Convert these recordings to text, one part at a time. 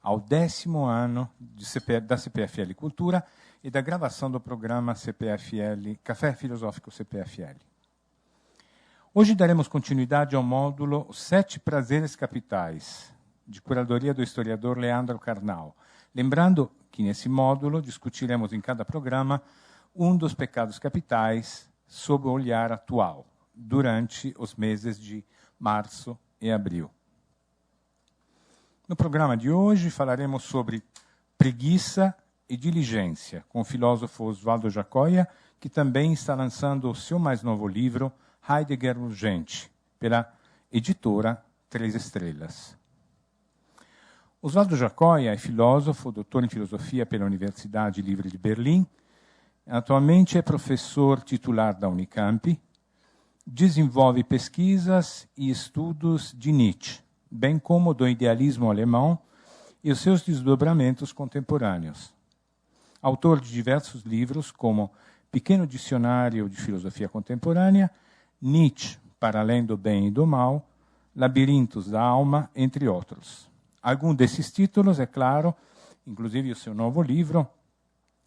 ao 10º ano da CPFL Cultura e da gravação do programa CPFL, Café Filosófico CPFL. Hoje daremos continuidade ao módulo 7 Prazeres Capitais, de curadoria do historiador Leandro Carnal. Lembrando que, nesse módulo, discutiremos em cada programa um dos pecados capitais sob o olhar atual, durante os meses de março e abril. No programa de hoje, falaremos sobre preguiça e diligência, com o filósofo Oswaldo Jacóia, que também está lançando o seu mais novo livro, Heidegger Urgente, pela editora 3 Estrelas. Oswaldo Jacóia é filósofo, doutor em filosofia pela Universidade Livre de Berlim. Atualmente é professor titular da Unicamp. Desenvolve pesquisas e estudos de Nietzsche, bem como do idealismo alemão e os seus desdobramentos contemporâneos. Autor de diversos livros, como Pequeno Dicionário de Filosofia Contemporânea, Nietzsche, para além do bem e do mal, Labirintos da Alma, entre outros. Alguns desses títulos, é claro, inclusive o seu novo livro,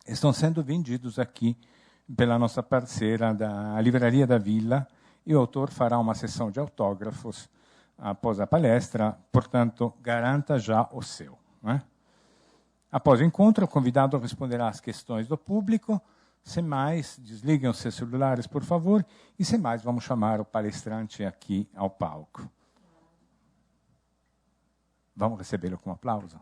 estão sendo vendidos aqui pela nossa parceira da Livraria da Vila, e o autor fará uma sessão de autógrafos após a palestra, portanto, garanta já o seu. Né? Após o encontro, o convidado responderá às questões do público. Sem mais, desliguem os seus celulares, por favor, e sem mais, vamos chamar o palestrante aqui ao palco. Vamos recebê-lo com um aplauso?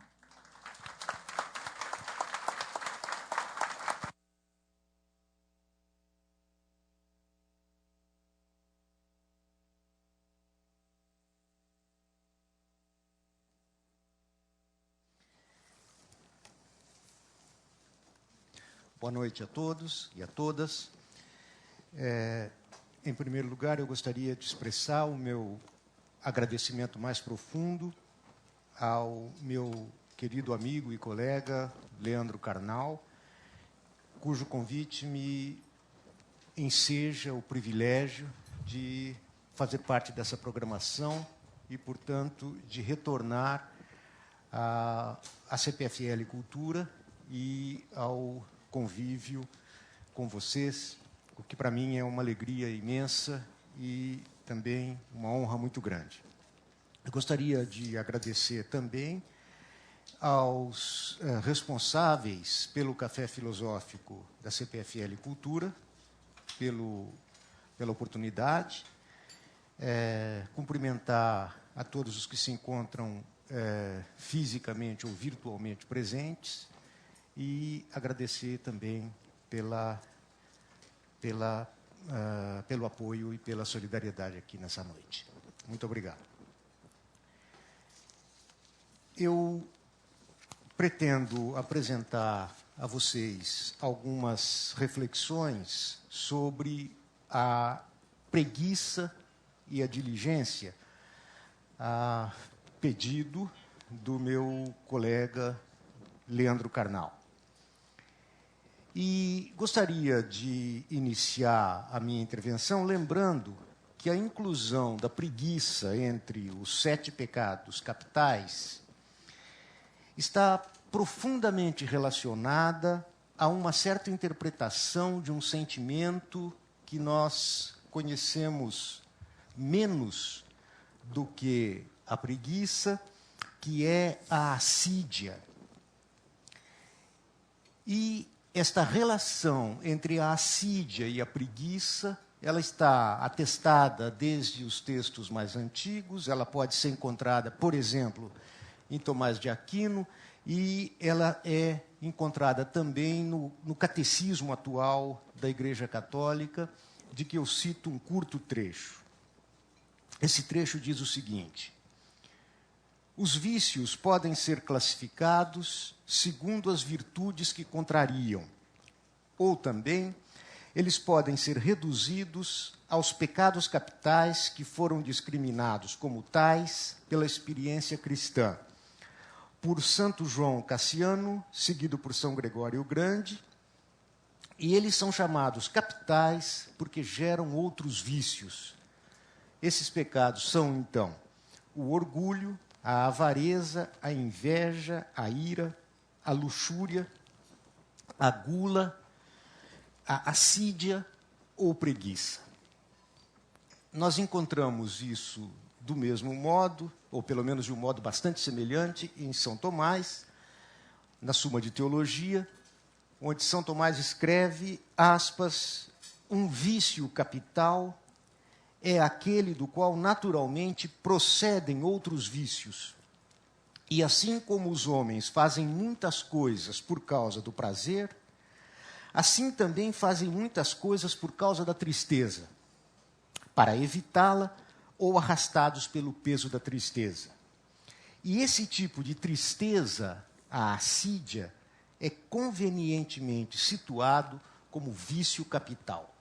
Boa noite a todos e a todas. Em primeiro lugar, eu gostaria de expressar o meu agradecimento mais profundo ao meu querido amigo e colega Leandro Carnal, cujo convite me enseja o privilégio de fazer parte dessa programação e, portanto, de retornar à CPFL Cultura e ao convívio com vocês, o que para mim é uma alegria imensa e também uma honra muito grande. Eu gostaria de agradecer também aos responsáveis pelo Café Filosófico da CPFL Cultura, pela oportunidade, cumprimentar a todos os que se encontram fisicamente ou virtualmente presentes e agradecer também pelo apoio e pela solidariedade aqui nessa noite. Muito obrigado. Eu pretendo apresentar a vocês algumas reflexões sobre a preguiça e a diligência, a pedido do meu colega Leandro Carnal. E gostaria de iniciar a minha intervenção lembrando que a inclusão da preguiça entre os 7 pecados capitais está profundamente relacionada a uma certa interpretação de um sentimento que nós conhecemos menos do que a preguiça, que é a assídia. E esta relação entre a assídia e a preguiça, ela está atestada desde os textos mais antigos, ela pode ser encontrada, por exemplo, em Tomás de Aquino, e ela é encontrada também no catecismo atual da Igreja Católica, de que eu cito um curto trecho. Esse trecho diz o seguinte: os vícios podem ser classificados segundo as virtudes que contrariam, ou também eles podem ser reduzidos aos pecados capitais que foram discriminados como tais pela experiência cristã, por Santo João Cassiano, seguido por São Gregório o Grande, e eles são chamados capitais porque geram outros vícios. Esses pecados são, então, o orgulho, a avareza, a inveja, a ira, a luxúria, a gula, a assídia ou preguiça. Nós encontramos isso do mesmo modo, ou pelo menos de um modo bastante semelhante, em São Tomás, na Suma de Teologia, onde São Tomás escreve, aspas, um vício capital é aquele do qual naturalmente procedem outros vícios. E assim como os homens fazem muitas coisas por causa do prazer, assim também fazem muitas coisas por causa da tristeza, para evitá-la ou arrastados pelo peso da tristeza. E esse tipo de tristeza, a assídia, é convenientemente situado como vício capital.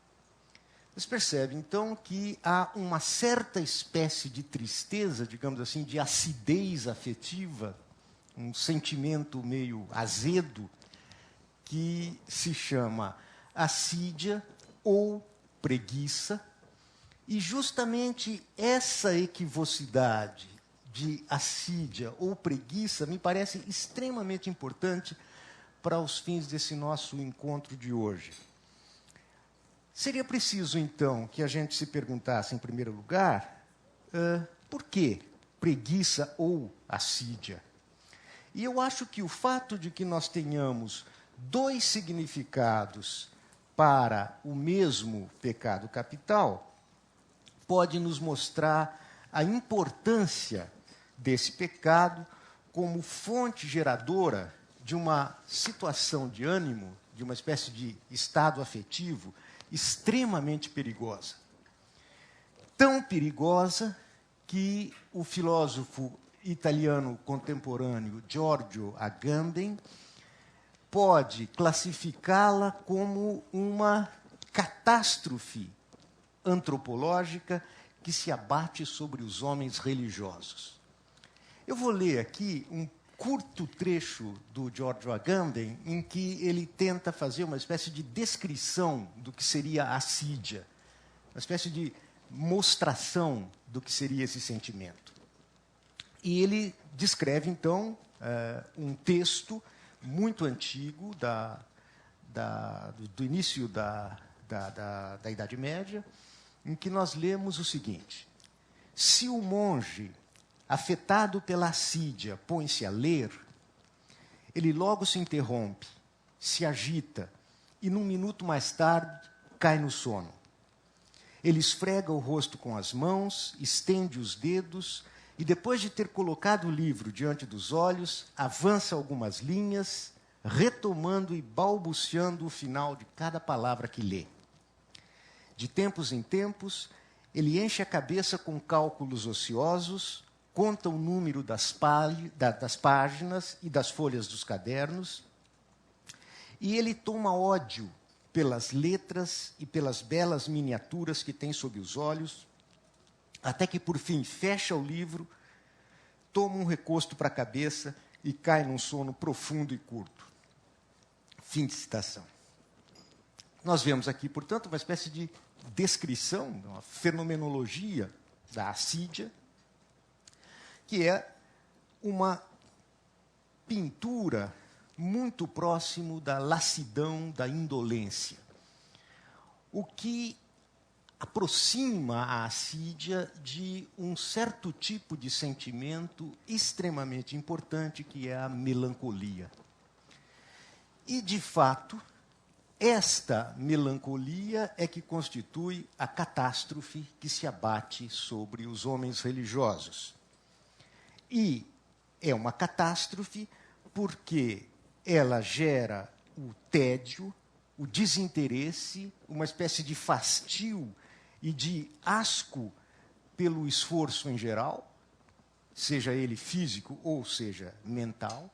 Vocês percebem, então, que há uma certa espécie de tristeza, digamos assim, de acidez afetiva, um sentimento meio azedo, que se chama assídia ou preguiça, e justamente essa equivocidade de assídia ou preguiça me parece extremamente importante para os fins desse nosso encontro de hoje. Seria preciso, então, que a gente se perguntasse, em primeiro lugar, por que preguiça ou assídia? E eu acho que o fato de que nós tenhamos dois significados para o mesmo pecado capital pode nos mostrar a importância desse pecado como fonte geradora de uma situação de ânimo, de uma espécie de estado afetivo extremamente perigosa. Tão perigosa que o filósofo italiano contemporâneo Giorgio Agamben pode classificá-la como uma catástrofe antropológica que se abate sobre os homens religiosos. Eu vou ler aqui um curto trecho do Giorgio Agamben em que ele tenta fazer uma espécie de descrição do que seria a assídia, uma espécie de mostração do que seria esse sentimento. E ele descreve, então, um texto muito antigo do início da Idade Média, em que nós lemos o seguinte: se o monge, afetado pela assídia, põe-se a ler, ele logo se interrompe, se agita e, num minuto mais tarde, cai no sono. Ele esfrega o rosto com as mãos, estende os dedos e, depois de ter colocado o livro diante dos olhos, avança algumas linhas, retomando e balbuciando o final de cada palavra que lê. De tempos em tempos, ele enche a cabeça com cálculos ociosos, conta o número das páginas e das folhas dos cadernos, e ele toma ódio pelas letras e pelas belas miniaturas que tem sob os olhos, até que, por fim, fecha o livro, toma um recosto para a cabeça e cai num sono profundo e curto. Fim de citação. Nós vemos aqui, portanto, uma espécie de descrição, uma fenomenologia da assídia, que é uma pintura muito próximo da lassidão, da indolência. O que aproxima a assídia de um certo tipo de sentimento extremamente importante, que é a melancolia. E, de fato, esta melancolia é que constitui a catástrofe que se abate sobre os homens religiosos. E é uma catástrofe porque ela gera o tédio, o desinteresse, uma espécie de fastio e de asco pelo esforço em geral, seja ele físico ou seja mental,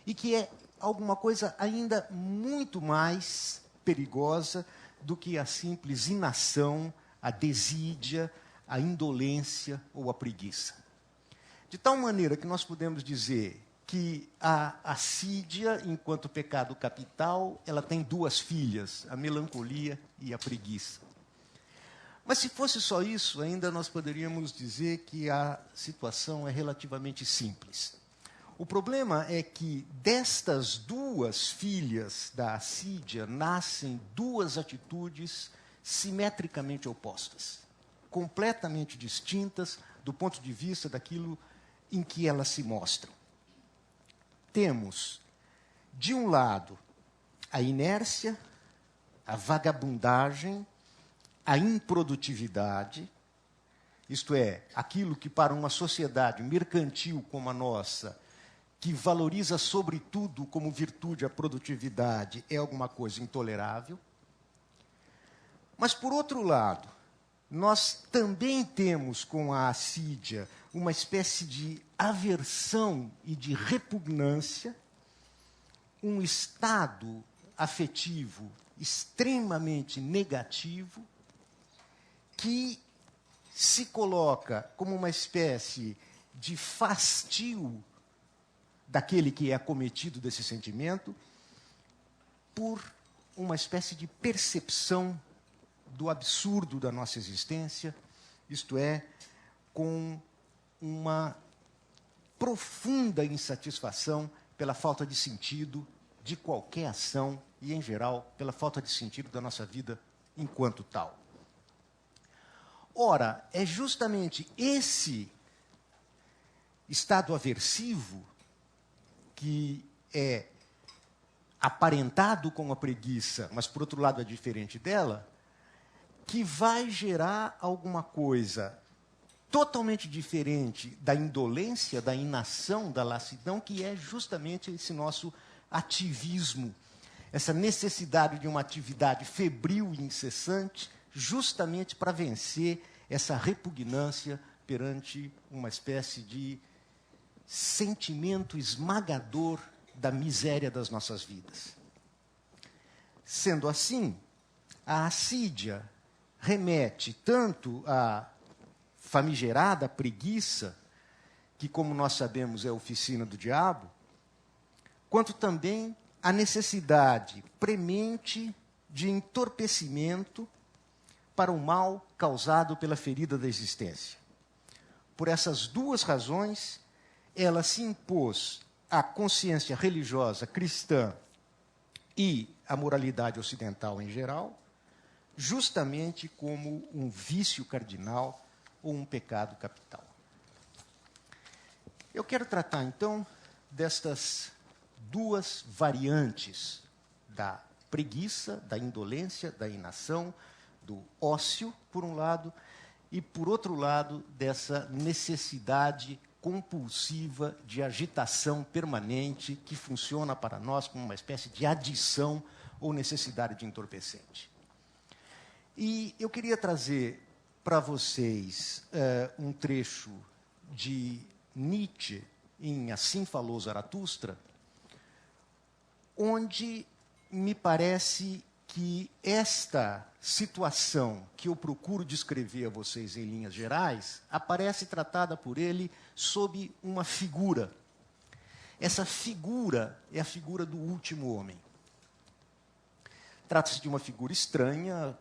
e que é alguma coisa ainda muito mais perigosa do que a simples inação, a desídia, a indolência ou a preguiça. De tal maneira que nós podemos dizer que a assídia, enquanto pecado capital, ela tem duas filhas, a melancolia e a preguiça. Mas se fosse só isso, ainda nós poderíamos dizer que a situação é relativamente simples. O problema é que destas duas filhas da Assídia nascem duas atitudes simetricamente opostas, completamente distintas do ponto de vista daquilo em que elas se mostram. Temos, de um lado, a inércia, a vagabundagem, a improdutividade, isto é, aquilo que para uma sociedade mercantil como a nossa, que valoriza sobretudo como virtude a produtividade, é alguma coisa intolerável. Mas, por outro lado, nós também temos com a assídia uma espécie de aversão e de repugnância, um estado afetivo extremamente negativo, que se coloca como uma espécie de fastio daquele que é acometido desse sentimento, por uma espécie de percepção do absurdo da nossa existência, isto é, com uma profunda insatisfação pela falta de sentido de qualquer ação e, em geral, pela falta de sentido da nossa vida enquanto tal. Ora, é justamente esse estado aversivo que é aparentado com a preguiça, mas, por outro lado, é diferente dela, que vai gerar alguma coisa totalmente diferente da indolência, da inação, da lassidão, que é justamente esse nosso ativismo, essa necessidade de uma atividade febril e incessante, justamente para vencer essa repugnância perante uma espécie de sentimento esmagador da miséria das nossas vidas. Sendo assim, a assídia remete tanto à famigerada preguiça, que, como nós sabemos, é a oficina do diabo, quanto também à necessidade premente de entorpecimento para o mal causado pela ferida da existência. Por essas duas razões, ela se impôs à consciência religiosa cristã e à moralidade ocidental em geral, justamente como um vício cardinal ou um pecado capital. Eu quero tratar, então, destas duas variantes da preguiça, da indolência, da inação, do ócio, por um lado, e, por outro lado, dessa necessidade compulsiva de agitação permanente que funciona para nós como uma espécie de adição ou necessidade de entorpecente. E eu queria trazer para vocês um trecho de Nietzsche, em Assim Falou Zaratustra, onde me parece que esta situação que eu procuro descrever a vocês em linhas gerais aparece tratada por ele sob uma figura. Essa figura é a figura do último homem. Trata-se de uma figura estranha,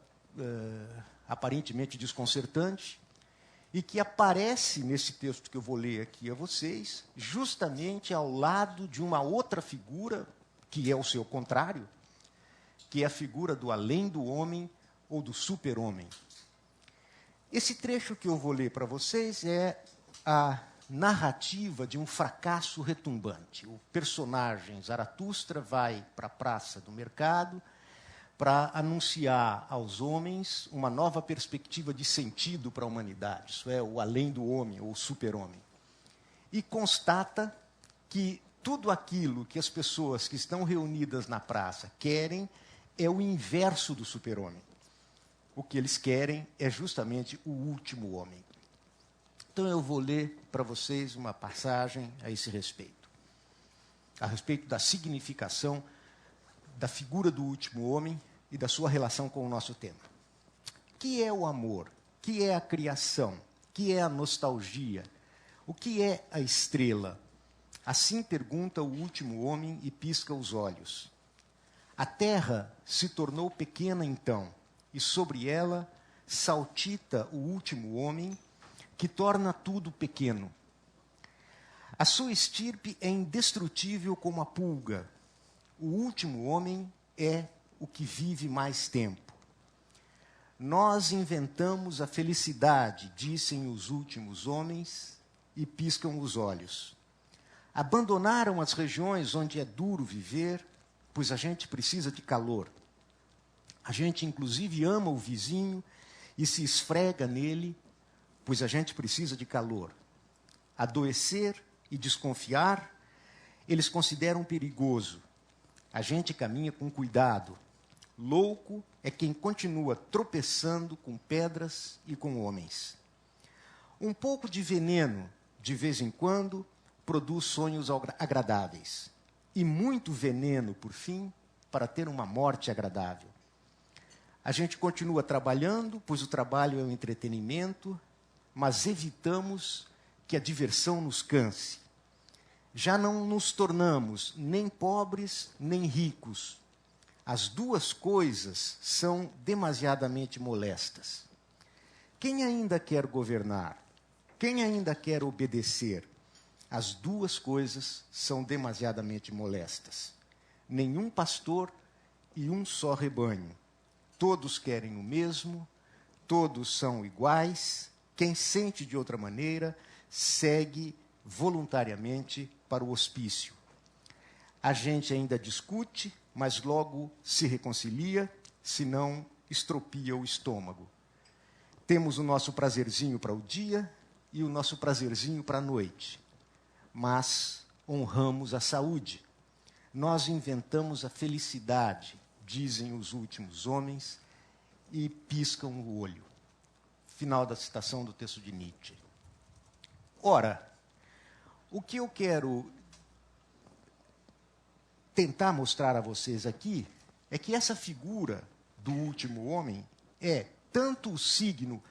aparentemente desconcertante, e que aparece nesse texto que eu vou ler aqui a vocês, justamente ao lado de uma outra figura, que é o seu contrário, que é a figura do além do homem ou do super-homem. Esse trecho que eu vou ler para vocês é a narrativa de um fracasso retumbante. O personagem Zaratustra vai para a praça do mercado para anunciar aos homens uma nova perspectiva de sentido para a humanidade, isso é, o além do homem ou o super-homem. E constata que tudo aquilo que as pessoas que estão reunidas na praça querem é o inverso do super-homem. O que eles querem é justamente o último homem. Então eu vou ler para vocês uma passagem a esse respeito. A respeito da significação da figura do último homem e da sua relação com o nosso tema. Que é o amor? Que é a criação? Que é a nostalgia? O que é a estrela? Assim pergunta o último homem e pisca os olhos. A terra se tornou pequena então, e sobre ela saltita o último homem, que torna tudo pequeno. A sua estirpe é indestrutível como a pulga. O último homem é o que vive mais tempo. Nós inventamos a felicidade, dizem os últimos homens, e piscam os olhos. Abandonaram as regiões onde é duro viver, pois a gente precisa de calor. A gente, inclusive, ama o vizinho e se esfrega nele, pois a gente precisa de calor. Adoecer e desconfiar, eles consideram perigoso. A gente caminha com cuidado. Louco é quem continua tropeçando com pedras e com homens. Um pouco de veneno, de vez em quando, produz sonhos agradáveis. E muito veneno, por fim, para ter uma morte agradável. A gente continua trabalhando, pois o trabalho é um entretenimento, mas evitamos que a diversão nos canse. Já não nos tornamos nem pobres, nem ricos. As duas coisas são demasiadamente molestas. Quem ainda quer governar? Quem ainda quer obedecer? As duas coisas são demasiadamente molestas. Nenhum pastor e um só rebanho. Todos querem o mesmo, todos são iguais. Quem sente de outra maneira, segue voluntariamente para o hospício. A gente ainda discute, mas logo se reconcilia, senão estropia o estômago. Temos o nosso prazerzinho para o dia e o nosso prazerzinho para a noite. Mas honramos a saúde. Nós inventamos a felicidade, dizem os últimos homens, e piscam o olho. Final da citação do texto de Nietzsche. Ora, o que eu quero tentar mostrar a vocês aqui é que essa figura do último homem é tanto o signo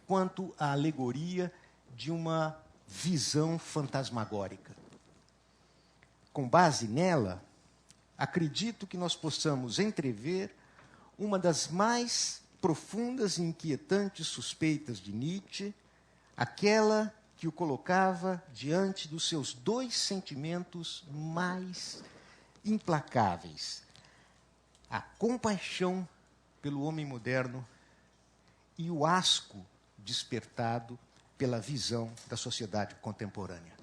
quanto a alegoria de uma visão fantasmagórica. Com base nela, acredito que nós possamos entrever uma das mais profundas e inquietantes suspeitas de Nietzsche, aquela que o colocava diante dos seus dois sentimentos mais implacáveis: a compaixão pelo homem moderno e o asco despertado pela visão da sociedade contemporânea.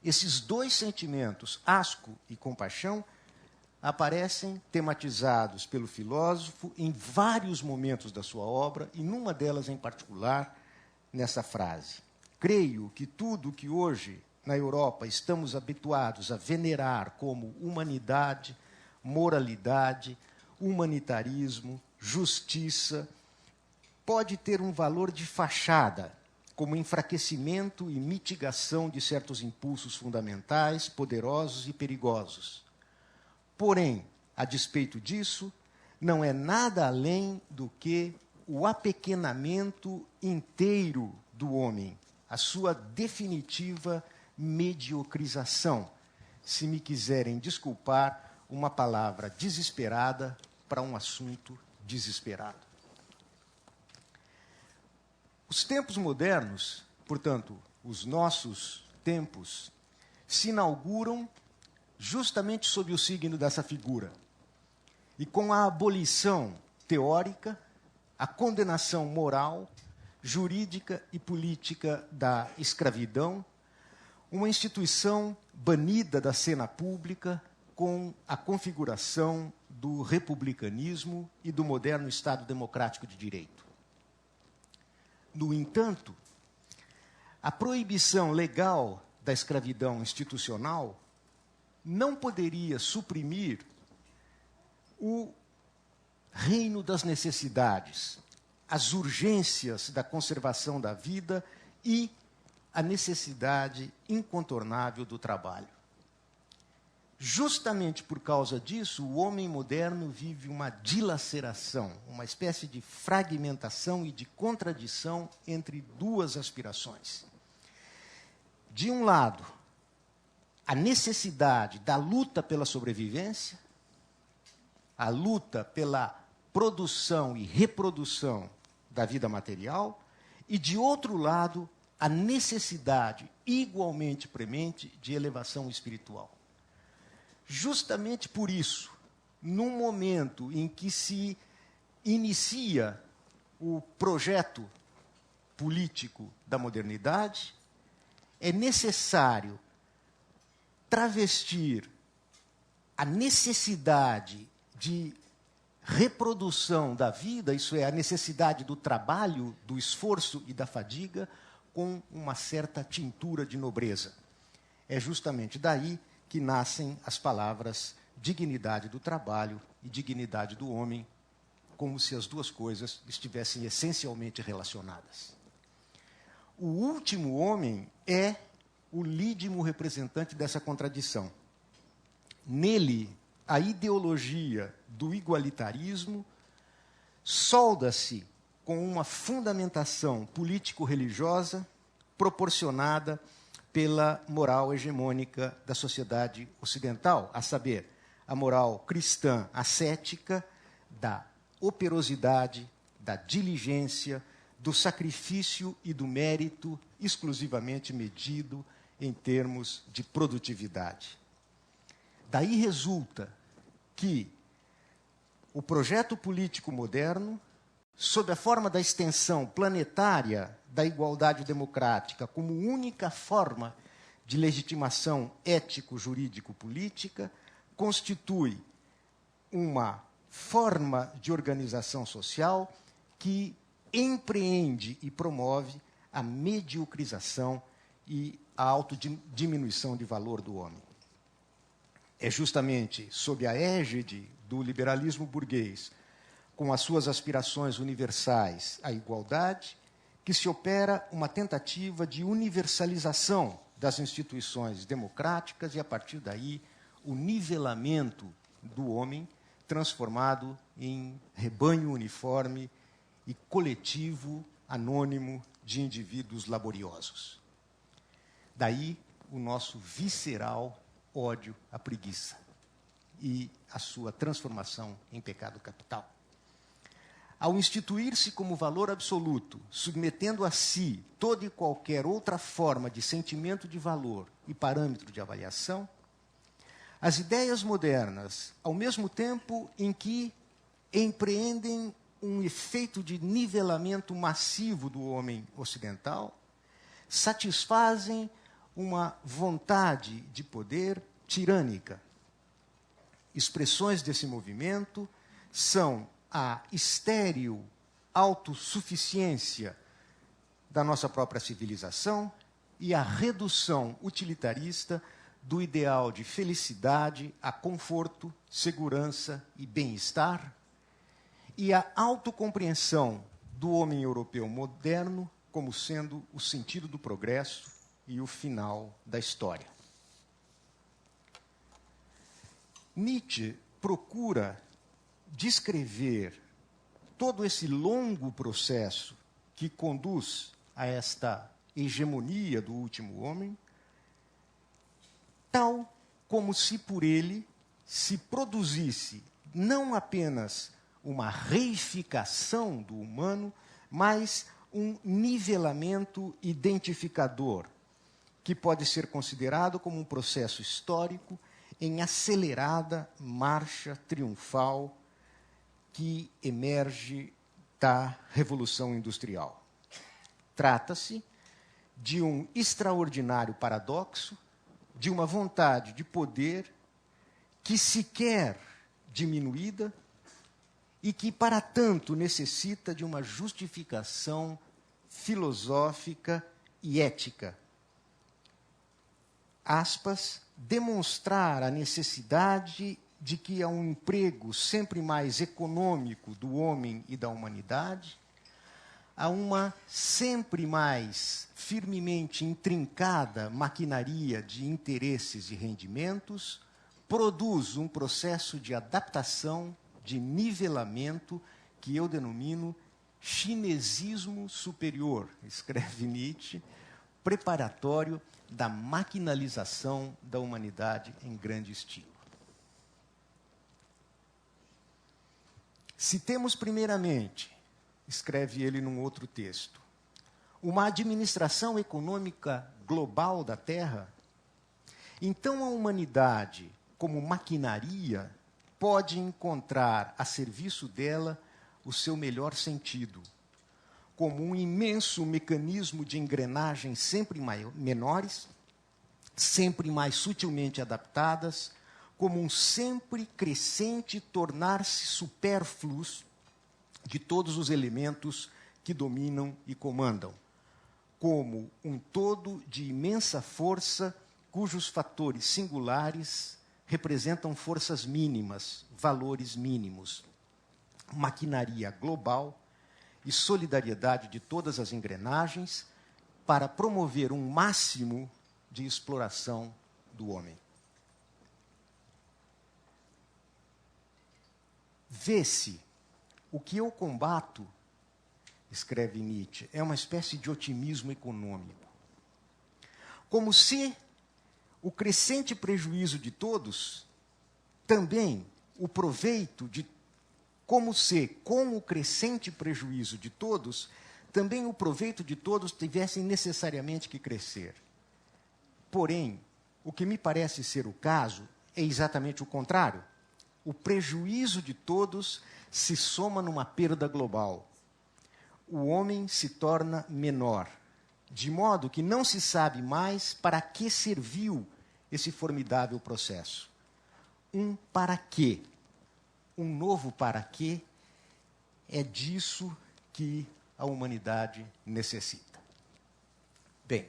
Esses dois sentimentos, asco e compaixão, aparecem tematizados pelo filósofo em vários momentos da sua obra, e numa delas em particular, nessa frase: creio que tudo o que hoje, na Europa, estamos habituados a venerar como humanidade, moralidade, humanitarismo, justiça, pode ter um valor de fachada, como enfraquecimento e mitigação de certos impulsos fundamentais, poderosos e perigosos. Porém, a despeito disso, não é nada além do que o apequenamento inteiro do homem, a sua definitiva mediocrização, se me quiserem desculpar uma palavra desesperada para um assunto desesperado. Os tempos modernos, portanto, os nossos tempos, se inauguram justamente sob o signo dessa figura. E com a abolição teórica, a condenação moral, jurídica e política da escravidão, uma instituição banida da cena pública com a configuração do republicanismo e do moderno Estado democrático de direito. No entanto, a proibição legal da escravidão institucional não poderia suprimir o reino das necessidades, as urgências da conservação da vida e a necessidade incontornável do trabalho. Justamente por causa disso, o homem moderno vive uma dilaceração, uma espécie de fragmentação e de contradição entre duas aspirações. De um lado, a necessidade da luta pela sobrevivência, a luta pela produção e reprodução da vida material, e, de outro lado, a necessidade igualmente premente de elevação espiritual. Justamente por isso, num momento em que se inicia o projeto político da modernidade, é necessário travestir a necessidade de reprodução da vida, isso é, a necessidade do trabalho, do esforço e da fadiga, com uma certa tintura de nobreza. É justamente daí que nascem as palavras dignidade do trabalho e dignidade do homem, como se as duas coisas estivessem essencialmente relacionadas. O último homem é o lídimo representante dessa contradição. Nele, a ideologia do igualitarismo solda-se com uma fundamentação político-religiosa proporcionada pela moral hegemônica da sociedade ocidental, a saber, a moral cristã ascética da operosidade, da diligência, do sacrifício e do mérito exclusivamente medido em termos de produtividade. Daí resulta que o projeto político moderno, sob a forma da extensão planetária da igualdade democrática como única forma de legitimação ético-jurídico-política, constitui uma forma de organização social que empreende e promove a mediocrização e a autodiminuição de valor do homem. É justamente sob a égide do liberalismo burguês, com as suas aspirações universais à igualdade, que se opera uma tentativa de universalização das instituições democráticas e, a partir daí, o nivelamento do homem transformado em rebanho uniforme e coletivo anônimo de indivíduos laboriosos. Daí o nosso visceral ódio à preguiça e a sua transformação em pecado capital. Ao instituir-se como valor absoluto, submetendo a si toda e qualquer outra forma de sentimento de valor e parâmetro de avaliação, as ideias modernas, ao mesmo tempo em que empreendem um efeito de nivelamento massivo do homem ocidental, satisfazem uma vontade de poder tirânica. Expressões desse movimento são a estéril autossuficiência da nossa própria civilização e a redução utilitarista do ideal de felicidade a conforto, segurança e bem-estar, e a autocompreensão do homem europeu moderno como sendo o sentido do progresso e o final da história. Nietzsche procura descrever todo esse longo processo que conduz a esta hegemonia do último homem, tal como se por ele se produzisse não apenas uma reificação do humano, mas um nivelamento identificador, que pode ser considerado como um processo histórico em acelerada marcha triunfal que emerge da Revolução Industrial. Trata-se de um extraordinário paradoxo, de uma vontade de poder que se quer diminuída e que, para tanto, necessita de uma justificação filosófica e ética. Aspas, demonstrar a necessidade de que há um emprego sempre mais econômico do homem e da humanidade, há uma sempre mais firmemente intrincada maquinaria de interesses e rendimentos, produz um processo de adaptação, de nivelamento, que eu denomino chinesismo superior, escreve Nietzsche, preparatório da maquinalização da humanidade em grande estilo. Se temos, primeiramente, escreve ele num outro texto. Uma administração econômica global da Terra, então a humanidade, como maquinaria, pode encontrar a serviço dela o seu melhor sentido, como um imenso mecanismo de engrenagens sempre menores, sempre mais sutilmente adaptadas, como um sempre crescente tornar-se supérfluos de todos os elementos que dominam e comandam, como um todo de imensa força cujos fatores singulares representam forças mínimas, valores mínimos, maquinaria global e solidariedade de todas as engrenagens para promover um máximo de exploração do homem. Vê-se, o que eu combato, escreve Nietzsche, é uma espécie de otimismo econômico. Como se o crescente prejuízo de todos, também o proveito de... Como se, com o crescente prejuízo de todos, também o proveito de todos tivessem necessariamente que crescer. Porém, o que me parece ser o caso é exatamente o contrário. O prejuízo de todos se soma numa perda global. O homem se torna menor, de modo que não se sabe mais para que serviu esse formidável processo. Um para quê? Um novo para quê? É disso que a humanidade necessita. Bem,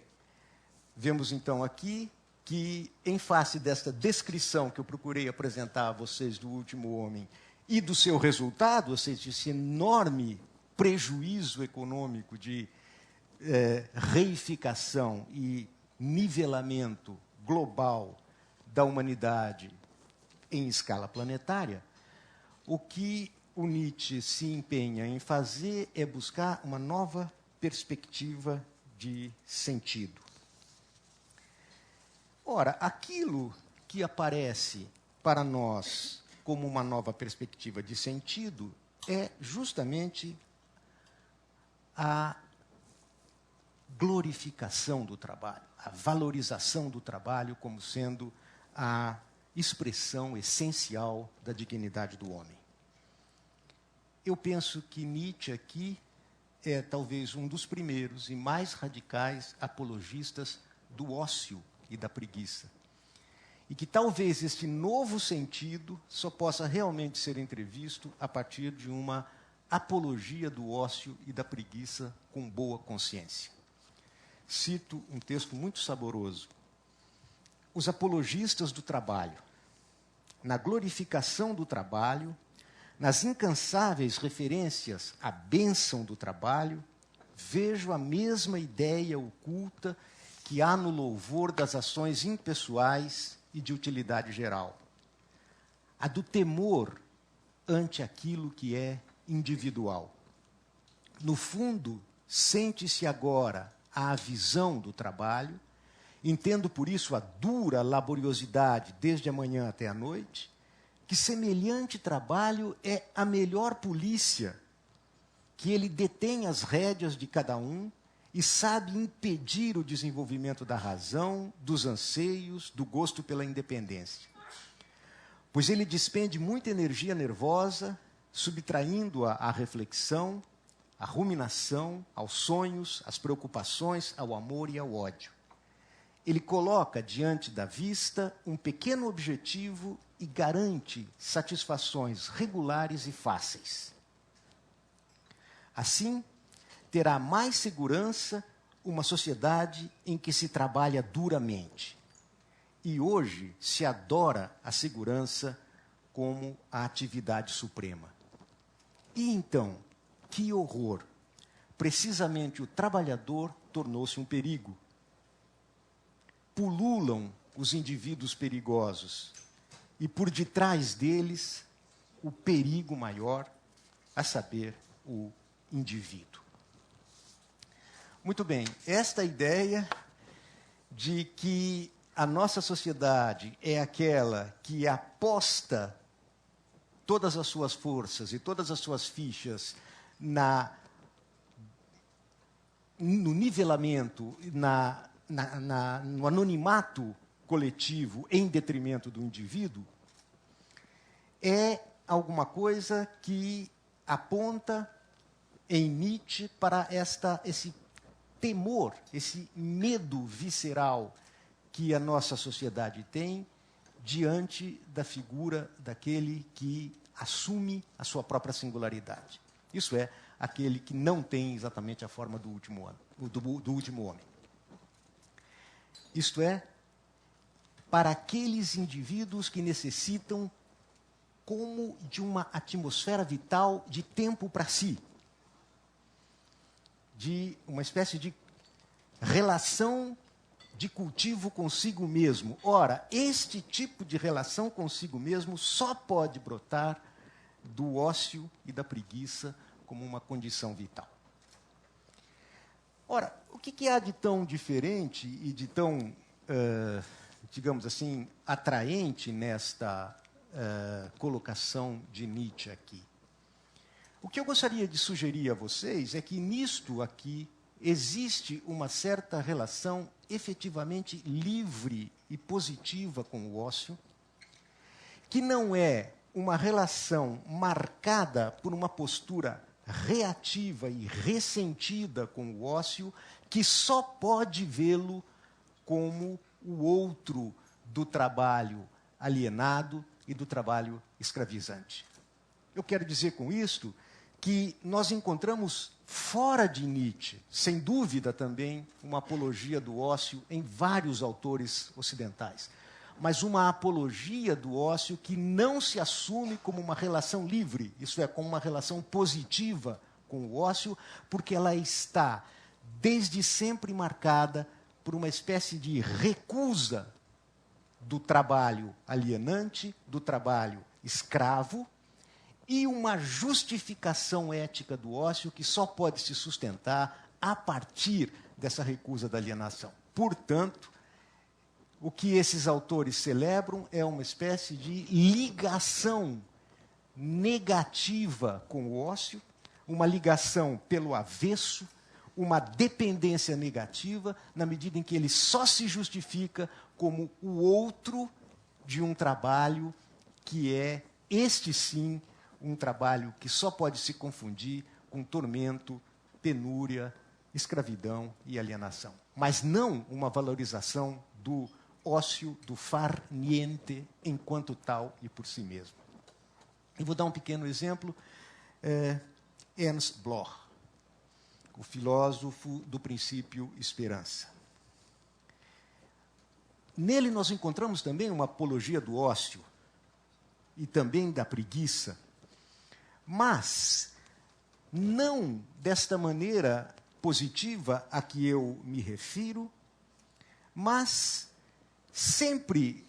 vemos então aqui que, em face desta descrição que eu procurei apresentar a vocês do último homem e do seu resultado, ou seja, esse enorme prejuízo econômico de reificação e nivelamento global da humanidade em escala planetária, o que o Nietzsche se empenha em fazer é buscar uma nova perspectiva de sentido. Ora, aquilo que aparece para nós como uma nova perspectiva de sentido é justamente a glorificação do trabalho, a valorização do trabalho como sendo a expressão essencial da dignidade do homem. Eu penso que Nietzsche aqui é talvez um dos primeiros e mais radicais apologistas do ócio e da preguiça. E que talvez este novo sentido só possa realmente ser entrevisto a partir de uma apologia do ócio e da preguiça com boa consciência. Cito um texto muito saboroso. Os apologistas do trabalho, na glorificação do trabalho, nas incansáveis referências à bênção do trabalho, vejo a mesma ideia oculta que há no louvor das ações impessoais e de utilidade geral. A do temor ante aquilo que é individual. No fundo, sente-se agora a visão do trabalho, entendo por isso a dura laboriosidade desde a manhã até a noite, que semelhante trabalho é a melhor polícia, que ele detém as rédeas de cada um e sabe impedir o desenvolvimento da razão, dos anseios, do gosto pela independência. Pois ele despende muita energia nervosa, subtraindo-a à reflexão, à ruminação, aos sonhos, às preocupações, ao amor e ao ódio. Ele coloca diante da vista um pequeno objetivo e garante satisfações regulares e fáceis. Assim, terá mais segurança uma sociedade em que se trabalha duramente. E hoje se adora a segurança como a atividade suprema. E então, que horror! Precisamente o trabalhador tornou-se um perigo. Pululam os indivíduos perigosos e por detrás deles o perigo maior, a saber, o indivíduo. Muito bem, esta ideia de que a nossa sociedade é aquela que aposta todas as suas forças e todas as suas fichas na no nivelamento, no anonimato coletivo em detrimento do indivíduo, é alguma coisa que aponta em Nietzsche para esse temor, esse medo visceral que a nossa sociedade tem diante da figura daquele que assume a sua própria singularidade. Isso é, aquele que não tem exatamente a forma do último homem. Isto é, para aqueles indivíduos que necessitam como de uma atmosfera vital de tempo para si, de uma espécie de relação de cultivo consigo mesmo. Ora, este tipo de relação consigo mesmo só pode brotar do ócio e da preguiça como uma condição vital. Ora, o que há de tão diferente e de tão, digamos assim, atraente nesta colocação de Nietzsche aqui? O que eu gostaria de sugerir a vocês é que nisto aqui existe uma certa relação efetivamente livre e positiva com o ócio, que não é uma relação marcada por uma postura reativa e ressentida com o ócio, que só pode vê-lo como o outro do trabalho alienado e do trabalho escravizante. Eu quero dizer com isto que nós encontramos fora de Nietzsche, sem dúvida também, uma apologia do ócio em vários autores ocidentais, mas uma apologia do ócio que não se assume como uma relação livre, isso é, como uma relação positiva com o ócio, porque ela está desde sempre marcada por uma espécie de recusa do trabalho alienante, do trabalho escravo, e uma justificação ética do ócio que só pode se sustentar a partir dessa recusa da alienação. Portanto, o que esses autores celebram é uma espécie de ligação negativa com o ócio, uma ligação pelo avesso, uma dependência negativa, na medida em que ele só se justifica como o outro de um trabalho que é, este sim, um trabalho que só pode se confundir com tormento, penúria, escravidão e alienação. Mas não uma valorização do ócio, do far niente, enquanto tal e por si mesmo. Eu vou dar um pequeno exemplo. Ernst Bloch, o filósofo do princípio esperança. Nele nós encontramos também uma apologia do ócio e também da preguiça, mas não desta maneira positiva a que eu me refiro, mas sempre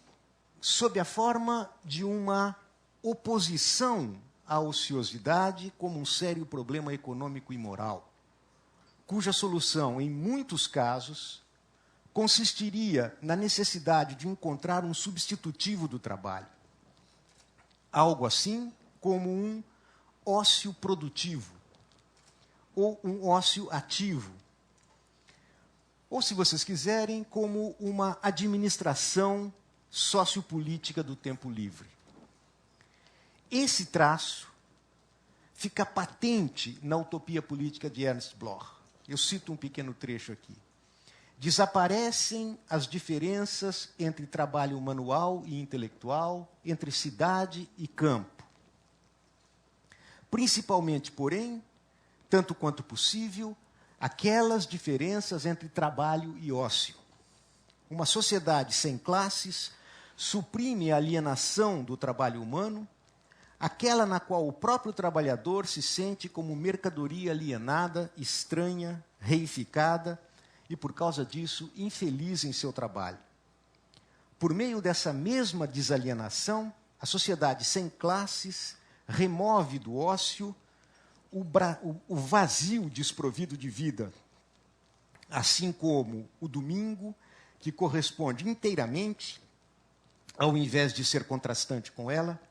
sob a forma de uma oposição à ociosidade como um sério problema econômico e moral, cuja solução, em muitos casos, consistiria na necessidade de encontrar um substitutivo do trabalho. Algo assim como um ócio produtivo, ou um ócio ativo, ou, se vocês quiserem, como uma administração sociopolítica do tempo livre. Esse traço fica patente na utopia política de Ernst Bloch. Eu cito um pequeno trecho aqui. Desaparecem as diferenças entre trabalho manual e intelectual, entre cidade e campo. Principalmente, porém, tanto quanto possível, aquelas diferenças entre trabalho e ócio. Uma sociedade sem classes suprime a alienação do trabalho humano, aquela na qual o próprio trabalhador se sente como mercadoria alienada, estranha, reificada e, por causa disso, infeliz em seu trabalho. Por meio dessa mesma desalienação, a sociedade sem classes remove do ócio o vazio desprovido de vida, assim como o domingo, que corresponde inteiramente, ao invés de ser contrastante com ela,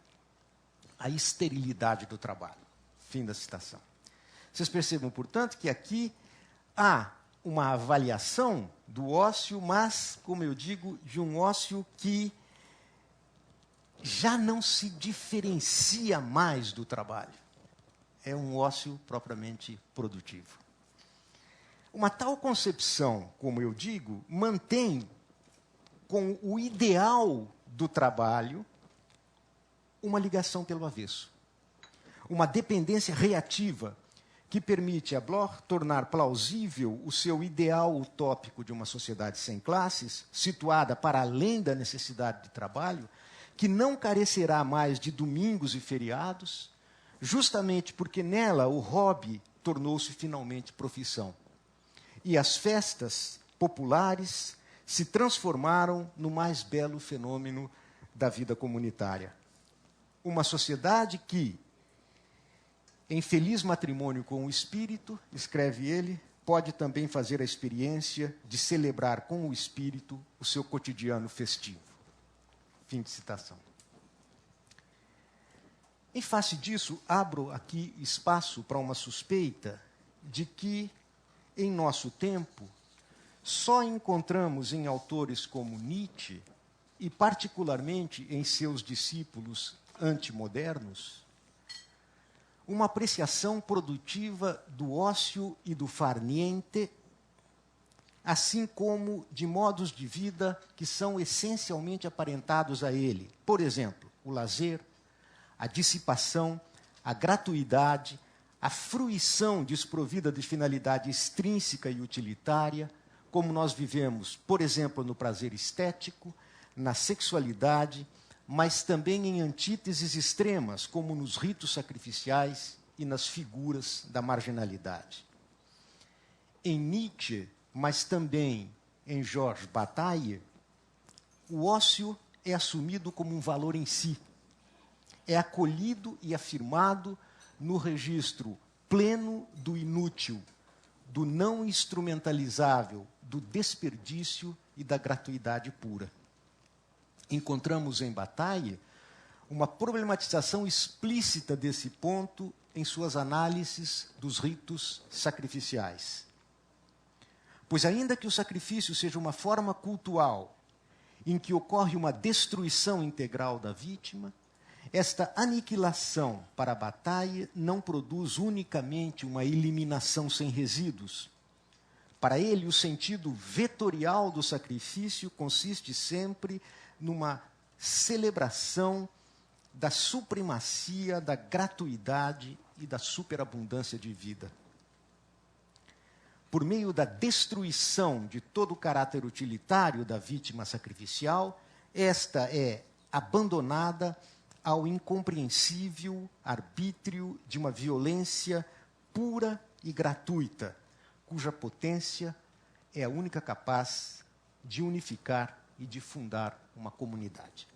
à esterilidade do trabalho. Fim da citação. Vocês percebam, portanto, que aqui há uma avaliação do ócio, mas, como eu digo, de um ócio que já não se diferencia mais do trabalho. É um ócio propriamente produtivo. Uma tal concepção, como eu digo, mantém com o ideal do trabalho uma ligação pelo avesso. Uma dependência reativa que permite a Bloch tornar plausível o seu ideal utópico de uma sociedade sem classes, situada para além da necessidade de trabalho, que não carecerá mais de domingos e feriados, justamente porque nela o hobby tornou-se finalmente profissão. E as festas populares se transformaram no mais belo fenômeno da vida comunitária. Uma sociedade que, em feliz matrimônio com o espírito, escreve ele, pode também fazer a experiência de celebrar com o espírito o seu cotidiano festivo. Fim de citação. Em face disso, abro aqui espaço para uma suspeita de que, em nosso tempo, só encontramos em autores como Nietzsche, e particularmente em seus discípulos antimodernos, uma apreciação produtiva do ócio e do far niente, assim como de modos de vida que são essencialmente aparentados a ele. Por exemplo, o lazer, a dissipação, a gratuidade, a fruição desprovida de finalidade extrínseca e utilitária, como nós vivemos, por exemplo, no prazer estético, na sexualidade, mas também em antíteses extremas, como nos ritos sacrificiais e nas figuras da marginalidade. Em Nietzsche, mas também em Georges Bataille, o ócio é assumido como um valor em si. É acolhido e afirmado no registro pleno do inútil, do não instrumentalizável, do desperdício e da gratuidade pura. Encontramos em Bataille uma problematização explícita desse ponto em suas análises dos ritos sacrificiais. Pois ainda que o sacrifício seja uma forma cultual em que ocorre uma destruição integral da vítima, esta aniquilação para Bataille não produz unicamente uma eliminação sem resíduos. Para ele, o sentido vetorial do sacrifício consiste sempre numa celebração da supremacia, da gratuidade e da superabundância de vida. Por meio da destruição de todo o caráter utilitário da vítima sacrificial, esta é abandonada ao incompreensível arbítrio de uma violência pura e gratuita, cuja potência é a única capaz de unificar e de fundar uma comunidade.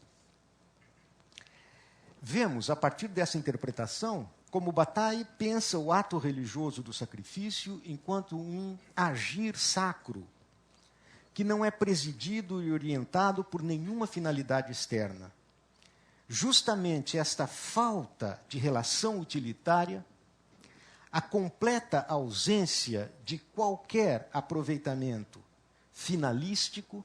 Vemos, a partir dessa interpretação, como Bataille pensa o ato religioso do sacrifício enquanto um agir sacro, que não é presidido e orientado por nenhuma finalidade externa. Justamente esta falta de relação utilitária, a completa ausência de qualquer aproveitamento finalístico,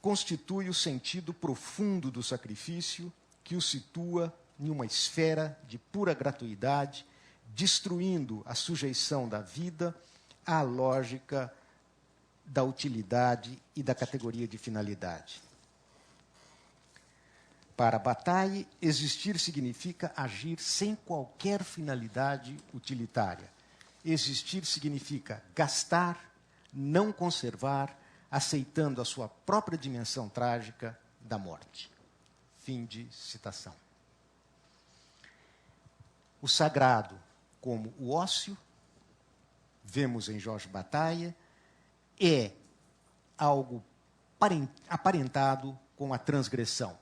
constitui o sentido profundo do sacrifício, que o situa em uma esfera de pura gratuidade, destruindo a sujeição da vida à lógica da utilidade e da categoria de finalidade. Para Bataille, existir significa agir sem qualquer finalidade utilitária. Existir significa gastar, não conservar, aceitando a sua própria dimensão trágica da morte. Fim de citação. O sagrado como o ócio, vemos em Georges Bataille, é algo aparentado com a transgressão,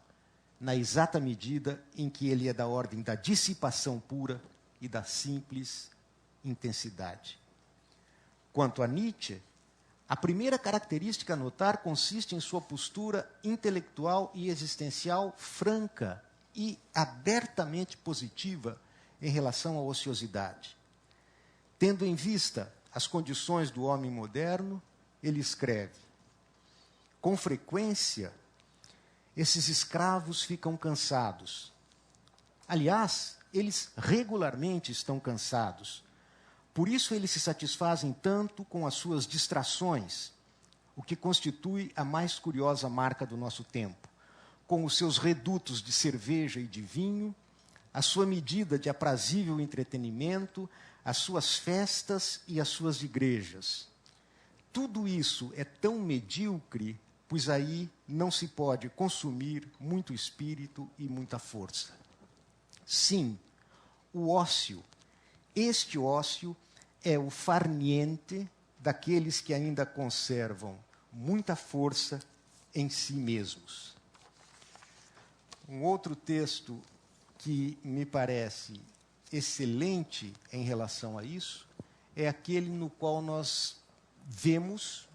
na exata medida em que ele é da ordem da dissipação pura e da simples intensidade. Quanto a Nietzsche, a primeira característica a notar consiste em sua postura intelectual e existencial franca e abertamente positiva em relação à ociosidade. Tendo em vista as condições do homem moderno, ele escreve: com frequência, esses escravos ficam cansados. Aliás, eles regularmente estão cansados. Por isso eles se satisfazem tanto com as suas distrações, o que constitui a mais curiosa marca do nosso tempo, com os seus redutos de cerveja e de vinho, a sua medida de aprazível entretenimento, as suas festas e as suas igrejas. Tudo isso é tão medíocre, pois aí não se pode consumir muito espírito e muita força. Sim, o ócio, este ócio é o far niente daqueles que ainda conservam muita força em si mesmos. Um outro texto que me parece excelente em relação a isso é aquele no qual nós vemos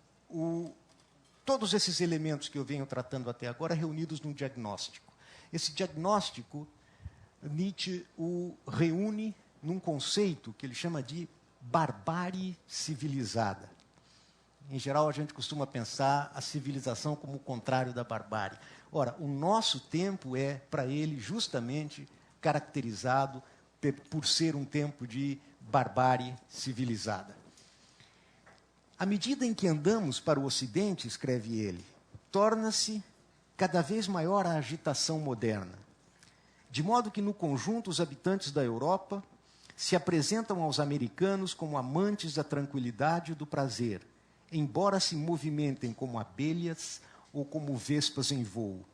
todos esses elementos que eu venho tratando até agora reunidos num diagnóstico. Esse diagnóstico, Nietzsche o reúne num conceito que ele chama de barbárie civilizada. Em geral, a gente costuma pensar a civilização como o contrário da barbárie. Ora, o nosso tempo é, para ele, justamente caracterizado por ser um tempo de barbárie civilizada. À medida em que andamos para o Ocidente, escreve ele, torna-se cada vez maior a agitação moderna, de modo que, no conjunto, os habitantes da Europa se apresentam aos americanos como amantes da tranquilidade e do prazer, embora se movimentem como abelhas ou como vespas em voo.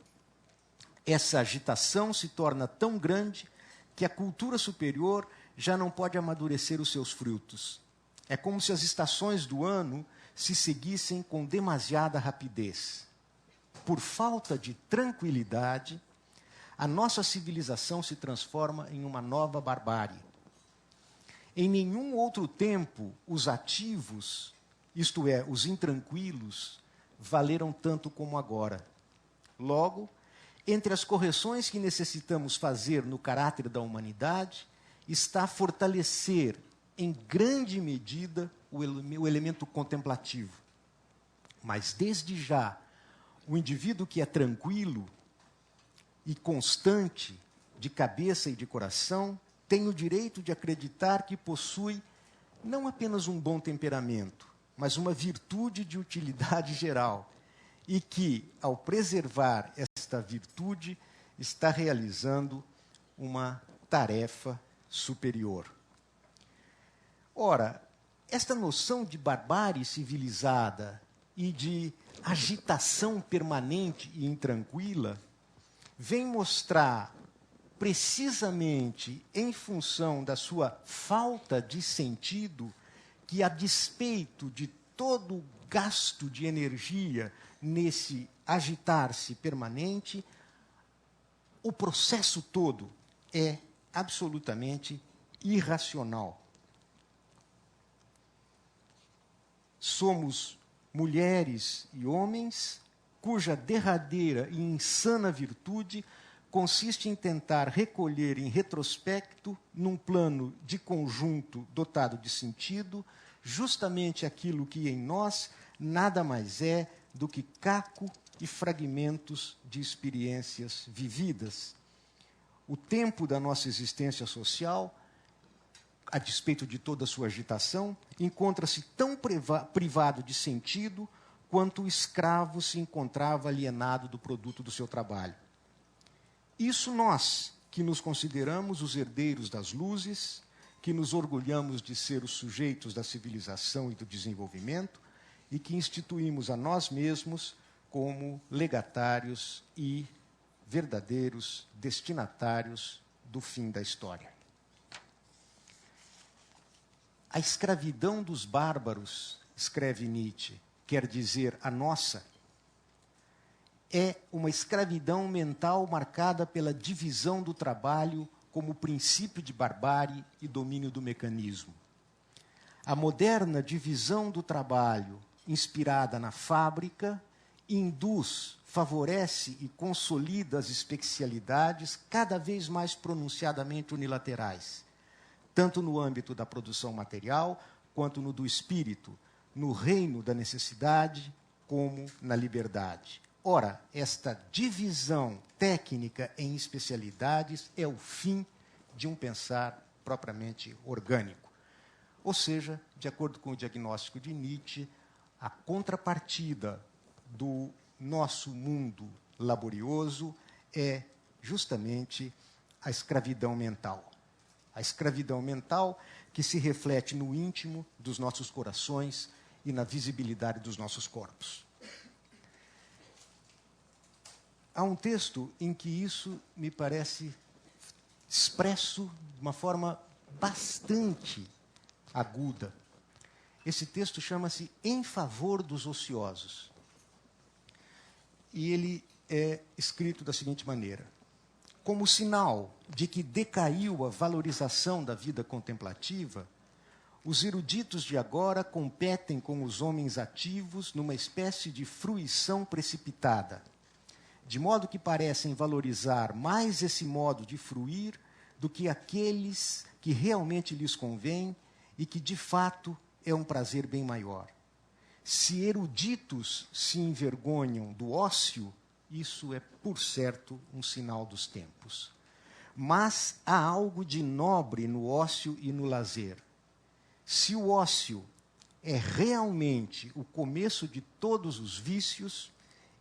Essa agitação se torna tão grande que a cultura superior já não pode amadurecer os seus frutos. É como se as estações do ano se seguissem com demasiada rapidez. Por falta de tranquilidade, a nossa civilização se transforma em uma nova barbárie. Em nenhum outro tempo, os ativos, isto é, os intranquilos, valeram tanto como agora. Logo, entre as correções que necessitamos fazer no caráter da humanidade, está fortalecer, em grande medida, o elemento contemplativo. Mas, desde já, o indivíduo que é tranquilo e constante, de cabeça e de coração, tem o direito de acreditar que possui não apenas um bom temperamento, mas uma virtude de utilidade geral, e que, ao preservar esta virtude, está realizando uma tarefa superior. Ora, esta noção de barbárie civilizada e de agitação permanente e intranquila vem mostrar, precisamente em função da sua falta de sentido, que, a despeito de todo o gasto de energia nesse agitar-se permanente, o processo todo é absolutamente irracional. Somos mulheres e homens cuja derradeira e insana virtude consiste em tentar recolher em retrospecto, num plano de conjunto dotado de sentido, justamente aquilo que em nós nada mais é do que caco e fragmentos de experiências vividas. O tempo da nossa existência social, a despeito de toda a sua agitação, encontra-se tão privado de sentido quanto o escravo se encontrava alienado do produto do seu trabalho. Isso nós, que nos consideramos os herdeiros das luzes, que nos orgulhamos de ser os sujeitos da civilização e do desenvolvimento, e que instituímos a nós mesmos como legatários e verdadeiros destinatários do fim da história. A escravidão dos bárbaros, escreve Nietzsche, quer dizer a nossa, é uma escravidão mental marcada pela divisão do trabalho como princípio de barbárie e domínio do mecanismo. A moderna divisão do trabalho, inspirada na fábrica, induz, favorece e consolida as especialidades cada vez mais pronunciadamente unilaterais, tanto no âmbito da produção material, quanto no do espírito, no reino da necessidade como na liberdade. Ora, esta divisão técnica em especialidades é o fim de um pensar propriamente orgânico. Ou seja, de acordo com o diagnóstico de Nietzsche, a contrapartida do nosso mundo laborioso é justamente a escravidão mental. A escravidão mental que se reflete no íntimo dos nossos corações e na visibilidade dos nossos corpos. Há um texto em que isso me parece expresso de uma forma bastante aguda. Esse texto chama-se Em Favor dos Ociosos. E ele é escrito da seguinte maneira: como sinal de que decaiu a valorização da vida contemplativa, os eruditos de agora competem com os homens ativos numa espécie de fruição precipitada, de modo que parecem valorizar mais esse modo de fruir do que aqueles que realmente lhes convém e que, de fato, é um prazer bem maior. Se eruditos se envergonham do ócio, isso é, por certo, um sinal dos tempos. Mas há algo de nobre no ócio e no lazer. Se o ócio é realmente o começo de todos os vícios,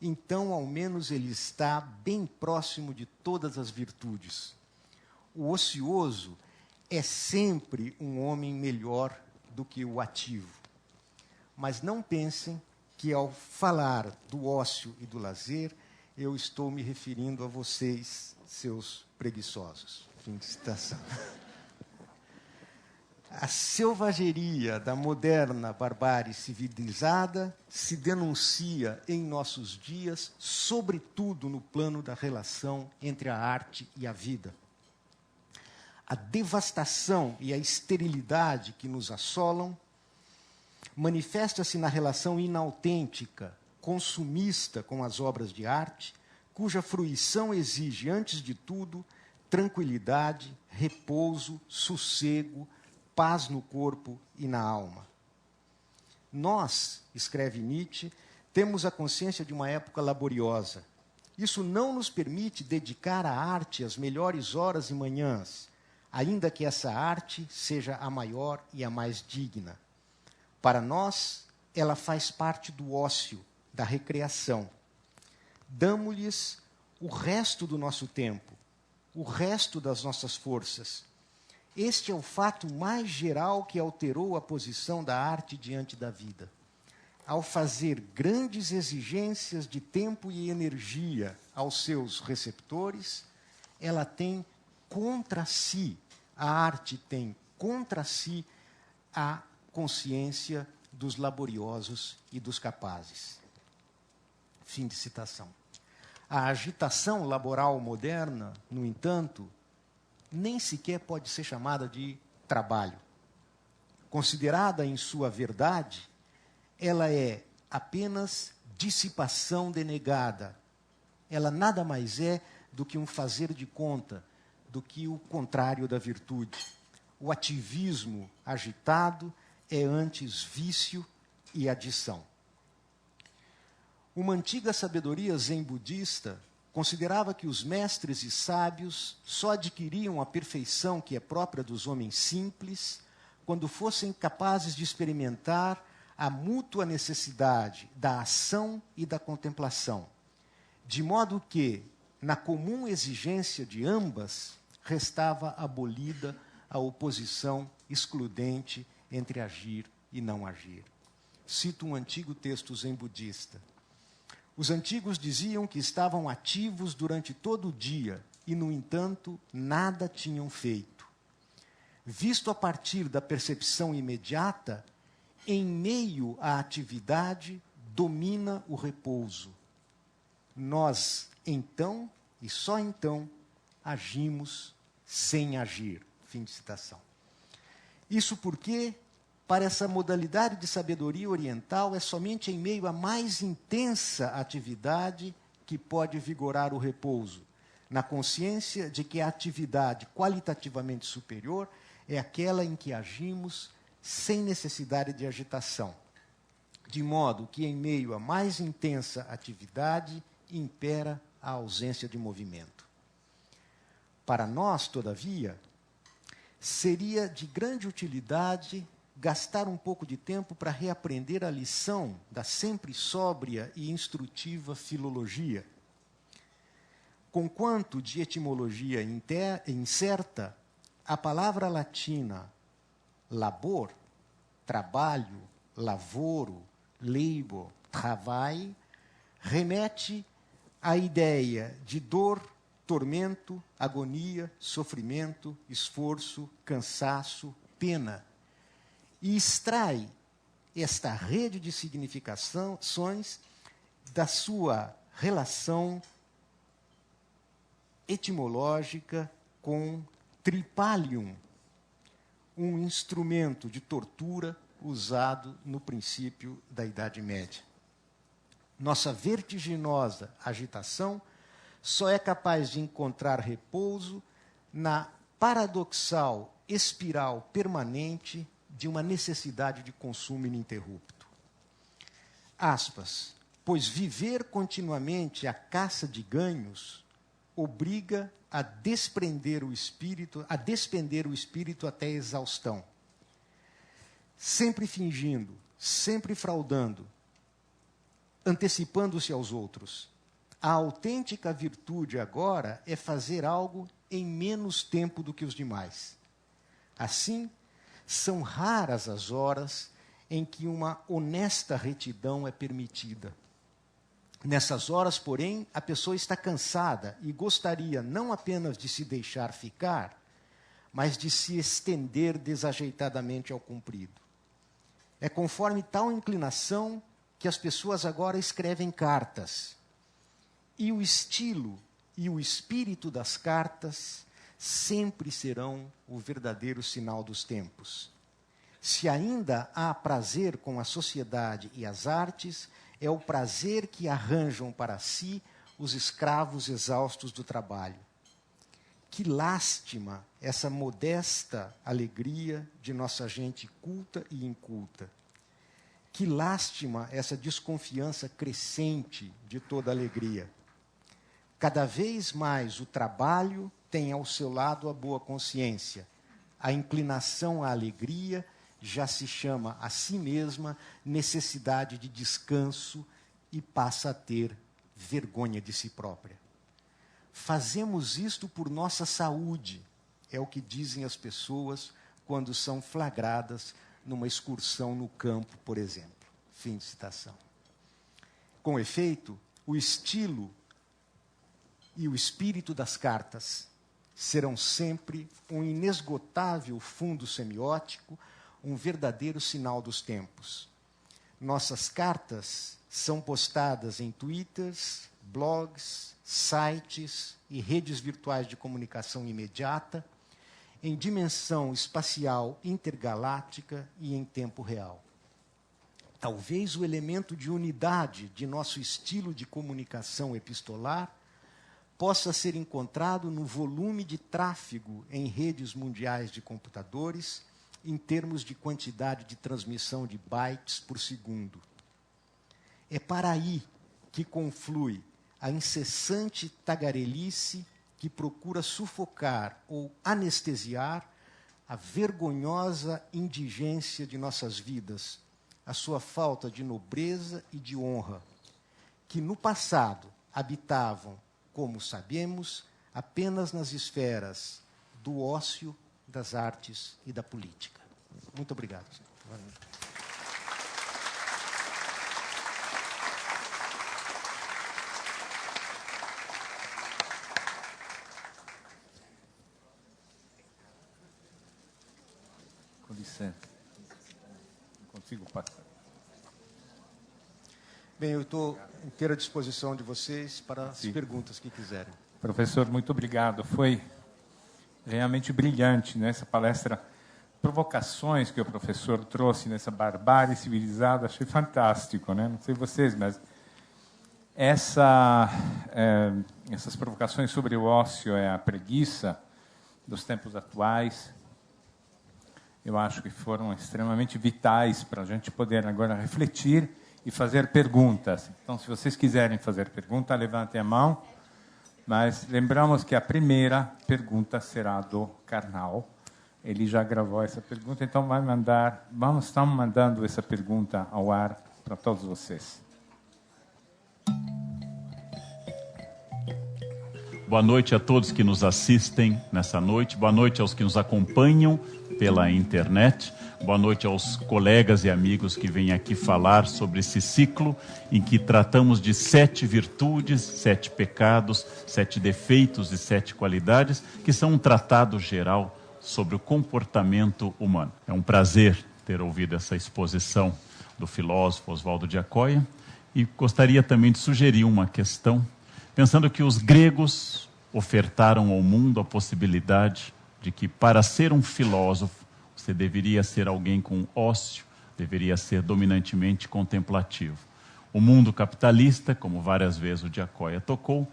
então, ao menos, ele está bem próximo de todas as virtudes. O ocioso é sempre um homem melhor do que o ativo. Mas não pensem que, ao falar do ócio e do lazer, eu estou me referindo a vocês, seus preguiçosos. Fim de citação. A selvageria da moderna barbárie civilizada se denuncia em nossos dias, sobretudo no plano da relação entre a arte e a vida. A devastação e a esterilidade que nos assolam manifesta-se na relação inautêntica, consumista com as obras de arte, cuja fruição exige, antes de tudo, tranquilidade, repouso, sossego, paz no corpo e na alma. Nós, escreve Nietzsche, temos a consciência de uma época laboriosa. Isso não nos permite dedicar à arte as melhores horas e manhãs, ainda que essa arte seja a maior e a mais digna. Para nós, ela faz parte do ócio, da recreação. Damos-lhes o resto do nosso tempo, o resto das nossas forças. Este é o fato mais geral que alterou a posição da arte diante da vida. Ao fazer grandes exigências de tempo e energia aos seus receptores, ela tem contra si, a arte tem contra si a consciência dos laboriosos e dos capazes. Fim de citação. A agitação laboral moderna, no entanto, nem sequer pode ser chamada de trabalho. Considerada em sua verdade, ela é apenas dissipação denegada. Ela nada mais é do que um fazer de conta, do que o contrário da virtude. O ativismo agitado é antes vício e adição. Uma antiga sabedoria zen budista considerava que os mestres e sábios só adquiriam a perfeição que é própria dos homens simples quando fossem capazes de experimentar a mútua necessidade da ação e da contemplação, de modo que, na comum exigência de ambas, restava abolida a oposição excludente entre agir e não agir. Cito um antigo texto zen budista. Os antigos diziam que estavam ativos durante todo o dia e, no entanto, nada tinham feito. Visto a partir da percepção imediata, em meio à atividade domina o repouso. Nós, então, e só então, agimos sem agir. Fim de citação. Isso porque, para essa modalidade de sabedoria oriental, é somente em meio à mais intensa atividade que pode vigorar o repouso, na consciência de que a atividade qualitativamente superior é aquela em que agimos sem necessidade de agitação, de modo que, em meio à mais intensa atividade, impera a ausência de movimento. Para nós, todavia, seria de grande utilidade gastar um pouco de tempo para reaprender a lição da sempre sóbria e instrutiva filologia. Conquanto de etimologia incerta, a palavra latina labor, trabalho, lavoro, labor, travail, remete à ideia de dor, tormento, agonia, sofrimento, esforço, cansaço, pena, e extrai esta rede de significações da sua relação etimológica com tripalium, um instrumento de tortura usado no princípio da Idade Média. Nossa vertiginosa agitação só é capaz de encontrar repouso na paradoxal espiral permanente de uma necessidade de consumo ininterrupto. Aspas, pois viver continuamente à caça de ganhos obriga a despender o espírito até a exaustão. Sempre fingindo, sempre fraudando, antecipando-se aos outros. A autêntica virtude agora é fazer algo em menos tempo do que os demais. Assim, são raras as horas em que uma honesta retidão é permitida. Nessas horas, porém, a pessoa está cansada e gostaria não apenas de se deixar ficar, mas de se estender desajeitadamente ao comprido. É conforme tal inclinação que as pessoas agora escrevem cartas. E o estilo e o espírito das cartas sempre serão o verdadeiro sinal dos tempos. Se ainda há prazer com a sociedade e as artes, é o prazer que arranjam para si os escravos exaustos do trabalho. Que lástima essa modesta alegria de nossa gente culta e inculta. Que lástima essa desconfiança crescente de toda alegria. Cada vez mais o trabalho tem ao seu lado a boa consciência. A inclinação à alegria já se chama a si mesma necessidade de descanso e passa a ter vergonha de si própria. Fazemos isto por nossa saúde, é o que dizem as pessoas quando são flagradas numa excursão no campo, por exemplo. Fim de citação. Com efeito, o estilo e o espírito das cartas serão sempre um inesgotável fundo semiótico, um verdadeiro sinal dos tempos. Nossas cartas são postadas em twitters, blogs, sites e redes virtuais de comunicação imediata, em dimensão espacial intergaláctica e em tempo real. Talvez o elemento de unidade de nosso estilo de comunicação epistolar possa ser encontrado no volume de tráfego em redes mundiais de computadores, em termos de quantidade de transmissão de bytes por segundo. É para aí que conflui a incessante tagarelice que procura sufocar ou anestesiar a vergonhosa indigência de nossas vidas, a sua falta de nobreza e de honra, que no passado habitavam, como sabemos, apenas nas esferas do ócio, das artes e da política. Muito obrigado. Com licença. Não consigo passar. Bem, eu estou inteira à disposição de vocês para as perguntas que quiserem. Professor, muito obrigado. Foi realmente brilhante nessa palestra. Provocações que o professor trouxe nessa barbárie civilizada, achei fantástico, né? Não sei vocês, mas essas provocações sobre o ócio e a preguiça dos tempos atuais, eu acho que foram extremamente vitais para a gente poder agora refletir e fazer perguntas. Então, se vocês quiserem fazer pergunta, levantem a mão. Mas lembramos que a primeira pergunta será do Karnal. Ele já gravou essa pergunta, então estamos mandando essa pergunta ao ar para todos vocês. Boa noite a todos que nos assistem nessa noite. Boa noite aos que nos acompanham pela internet. Boa noite aos colegas e amigos que vêm aqui falar sobre esse ciclo em que tratamos de 7 virtudes, 7 pecados, 7 defeitos e 7 qualidades, que são um tratado geral sobre o comportamento humano. É um prazer ter ouvido essa exposição do filósofo Oswaldo de Acóia e gostaria também de sugerir uma questão, pensando que os gregos ofertaram ao mundo a possibilidade de que, para ser um filósofo, você deveria ser alguém com ócio, deveria ser dominantemente contemplativo. O mundo capitalista, como várias vezes o de Acóia tocou,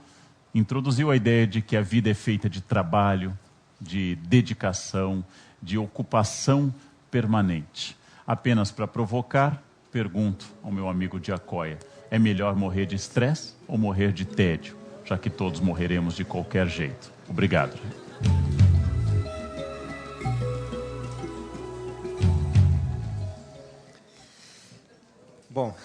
introduziu a ideia de que a vida é feita de trabalho, de dedicação, de ocupação permanente. Apenas para provocar, pergunto ao meu amigo de Acóia, é melhor morrer de estresse ou morrer de tédio, já que todos morreremos de qualquer jeito? Obrigado. Bom,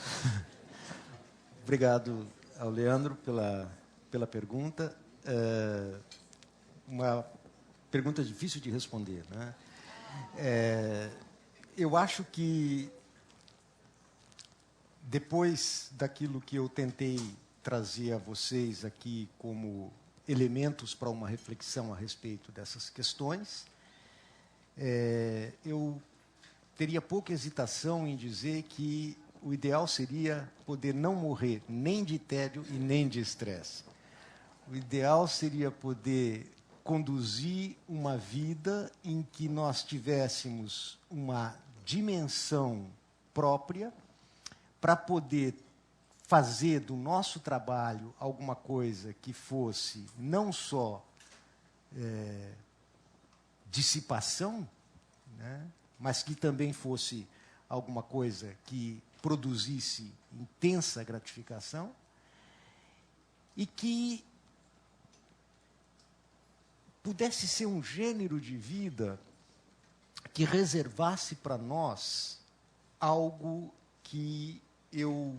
obrigado ao Leandro pela pergunta. Uma pergunta difícil de responder, né? Eu acho que, depois daquilo que eu tentei trazer a vocês aqui como elementos para uma reflexão a respeito dessas questões, eu teria pouca hesitação em dizer que o ideal seria poder não morrer nem de tédio e nem de estresse. O ideal seria poder conduzir uma vida em que nós tivéssemos uma dimensão própria para poder fazer do nosso trabalho alguma coisa que fosse não só dissipação, né, mas que também fosse alguma coisa que produzisse intensa gratificação e que pudesse ser um gênero de vida que reservasse para nós algo que eu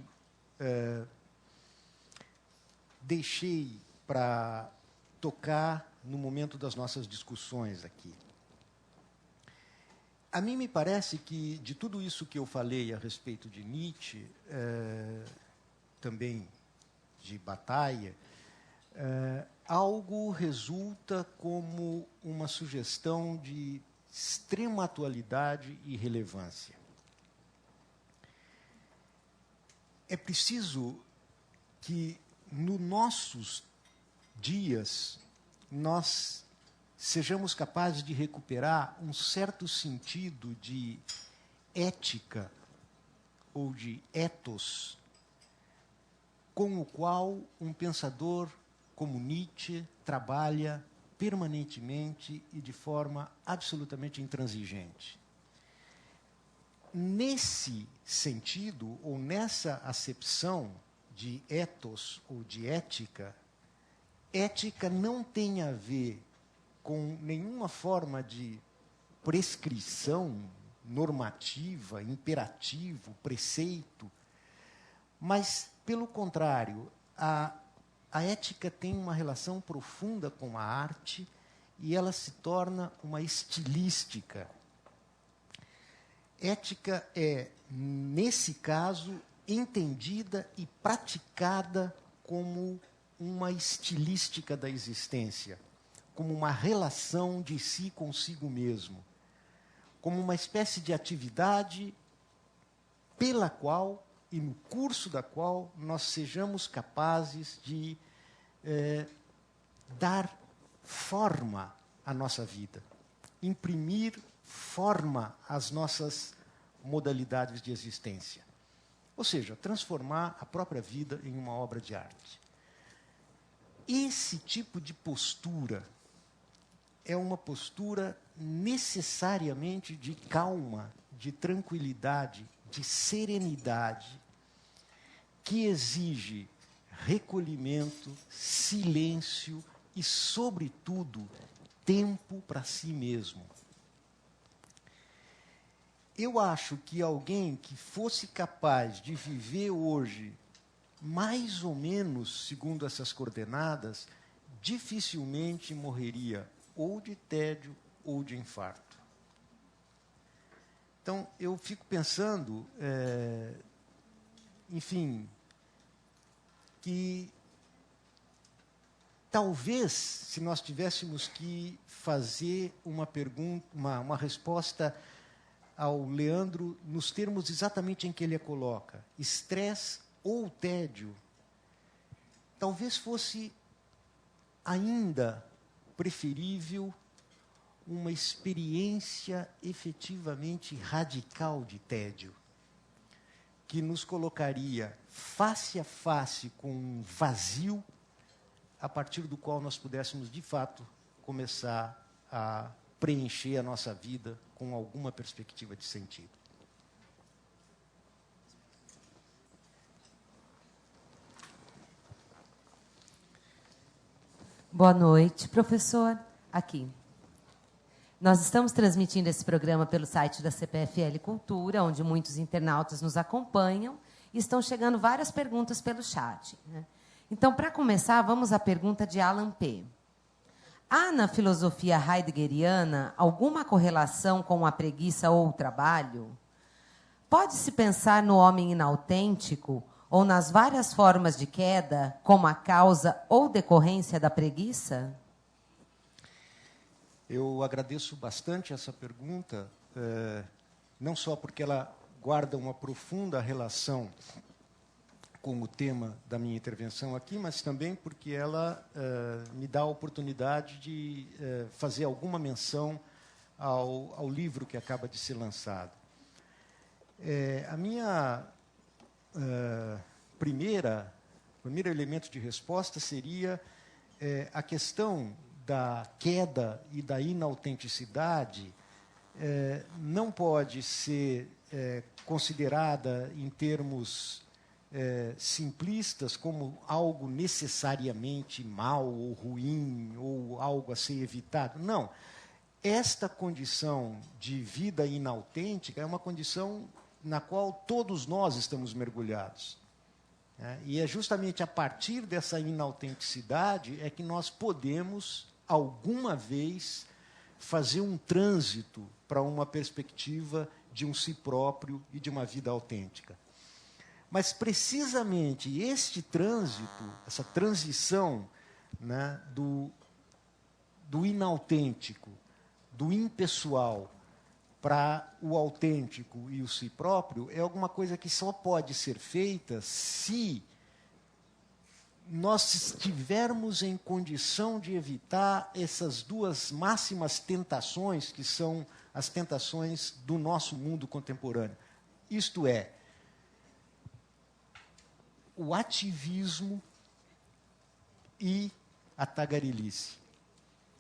deixei para tocar no momento das nossas discussões aqui. A mim me parece que, de tudo isso que eu falei a respeito de Nietzsche, também de Bataille, algo resulta como uma sugestão de extrema atualidade e relevância. É preciso que, nos nossos dias, nós sejamos capazes de recuperar um certo sentido de ética ou de ethos, com o qual um pensador como Nietzsche trabalha permanentemente e de forma absolutamente intransigente. Nesse sentido, ou nessa acepção de ethos ou de ética, ética não tem a ver com nenhuma forma de prescrição normativa, imperativo, preceito, mas, pelo contrário, a ética tem uma relação profunda com a arte e ela se torna uma estilística. Ética é, nesse caso, entendida e praticada como uma estilística da existência, como uma relação de si consigo mesmo, como uma espécie de atividade pela qual e no curso da qual nós sejamos capazes de dar forma à nossa vida, imprimir forma às nossas modalidades de existência. Ou seja, transformar a própria vida em uma obra de arte. Esse tipo de postura é uma postura necessariamente de calma, de tranquilidade, de serenidade, que exige recolhimento, silêncio e, sobretudo, tempo para si mesmo. Eu acho que alguém que fosse capaz de viver hoje, mais ou menos segundo essas coordenadas, dificilmente morreria ou de tédio ou de infarto. Então, eu fico pensando, enfim, que talvez, se nós tivéssemos que fazer uma pergunta, uma resposta ao Leandro nos termos exatamente em que ele a coloca, estresse ou tédio, talvez fosse ainda preferível uma experiência efetivamente radical de tédio, que nos colocaria face a face com um vazio, a partir do qual nós pudéssemos, de fato, começar a preencher a nossa vida com alguma perspectiva de sentido. Boa noite, professor. Aqui. Nós estamos transmitindo esse programa pelo site da CPFL Cultura, onde muitos internautas nos acompanham, e estão chegando várias perguntas pelo chat, né? Então, para começar, vamos à pergunta de Alan P. Há na filosofia heideggeriana alguma correlação com a preguiça ou o trabalho? Pode-se pensar no homem inautêntico ou nas várias formas de queda como a causa ou decorrência da preguiça? Eu agradeço bastante essa pergunta, não só porque ela guarda uma profunda relação com o tema da minha intervenção aqui, mas também porque ela me dá a oportunidade de fazer alguma menção ao livro que acaba de ser lançado. A minha primeiro elemento de resposta seria a questão da queda e da inautenticidade não pode ser considerada em termos simplistas como algo necessariamente mal ou ruim ou algo a ser evitado. Não. Esta condição de vida inautêntica é uma condição na qual todos nós estamos mergulhados. E é justamente a partir dessa inautenticidade é que nós podemos, alguma vez, fazer um trânsito para uma perspectiva de um si próprio e de uma vida autêntica. Mas, precisamente, este trânsito, essa transição, né, do inautêntico, do impessoal, para o autêntico e o si próprio, é alguma coisa que só pode ser feita se nós estivermos em condição de evitar essas duas máximas tentações, que são as tentações do nosso mundo contemporâneo. Isto é, o ativismo e a tagarelice.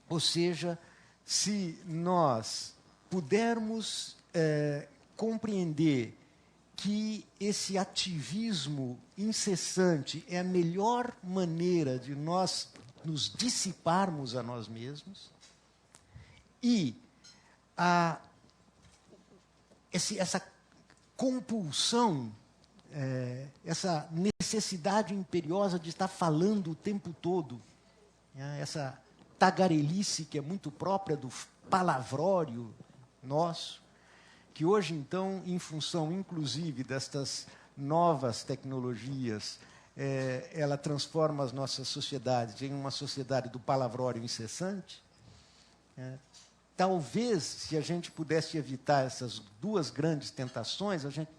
Ou seja, se nós pudermos compreender que esse ativismo incessante é a melhor maneira de nós nos dissiparmos a nós mesmos, e essa compulsão, essa necessidade imperiosa de estar falando o tempo todo, essa tagarelice que é muito própria do palavrório nosso, que hoje, então, em função, inclusive, destas novas tecnologias, ela transforma as nossas sociedades em uma sociedade do palavrório incessante. Talvez, se a gente pudesse evitar essas duas grandes tentações, a gente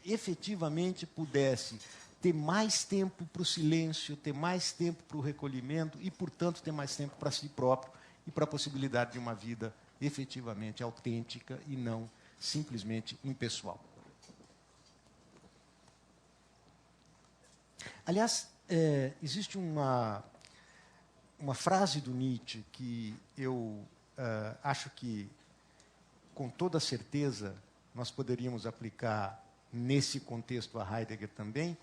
efetivamente pudesse ter mais tempo para o silêncio, ter mais tempo para o recolhimento e, portanto, ter mais tempo para si próprio e para a possibilidade de uma vida efetivamente autêntica e não simplesmente impessoal. Aliás, existe uma frase do Nietzsche que eu acho que, com toda certeza, nós poderíamos aplicar nesse contexto a Heidegger também,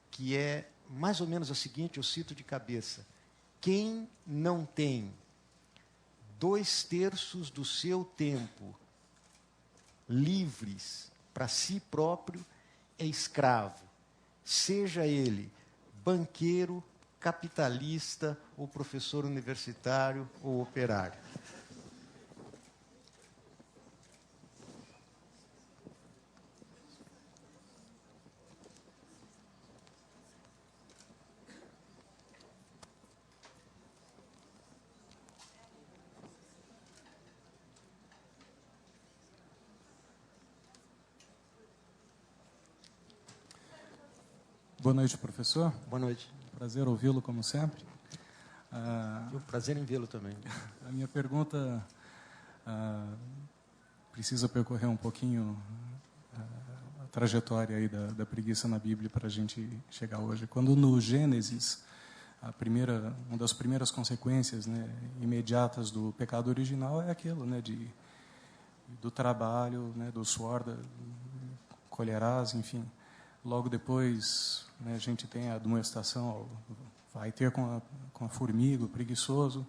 que é mais ou menos a seguinte, eu cito de cabeça: quem não tem 2/3 do seu tempo livres para si próprio é escravo, seja ele banqueiro, capitalista, ou professor universitário, ou operário. Boa noite, professor. Boa noite. Prazer ouvi-lo, como sempre. Um prazer em vê-lo também. A minha pergunta precisa percorrer um pouquinho a trajetória aí da preguiça na Bíblia para a gente chegar hoje. Quando no Gênesis, uma das primeiras consequências, né, imediatas do pecado original é aquilo, né, do trabalho, né, do suor, colherás, enfim. Logo depois, né, a gente tem a admoestação, vai ter com a formiga, o preguiçoso.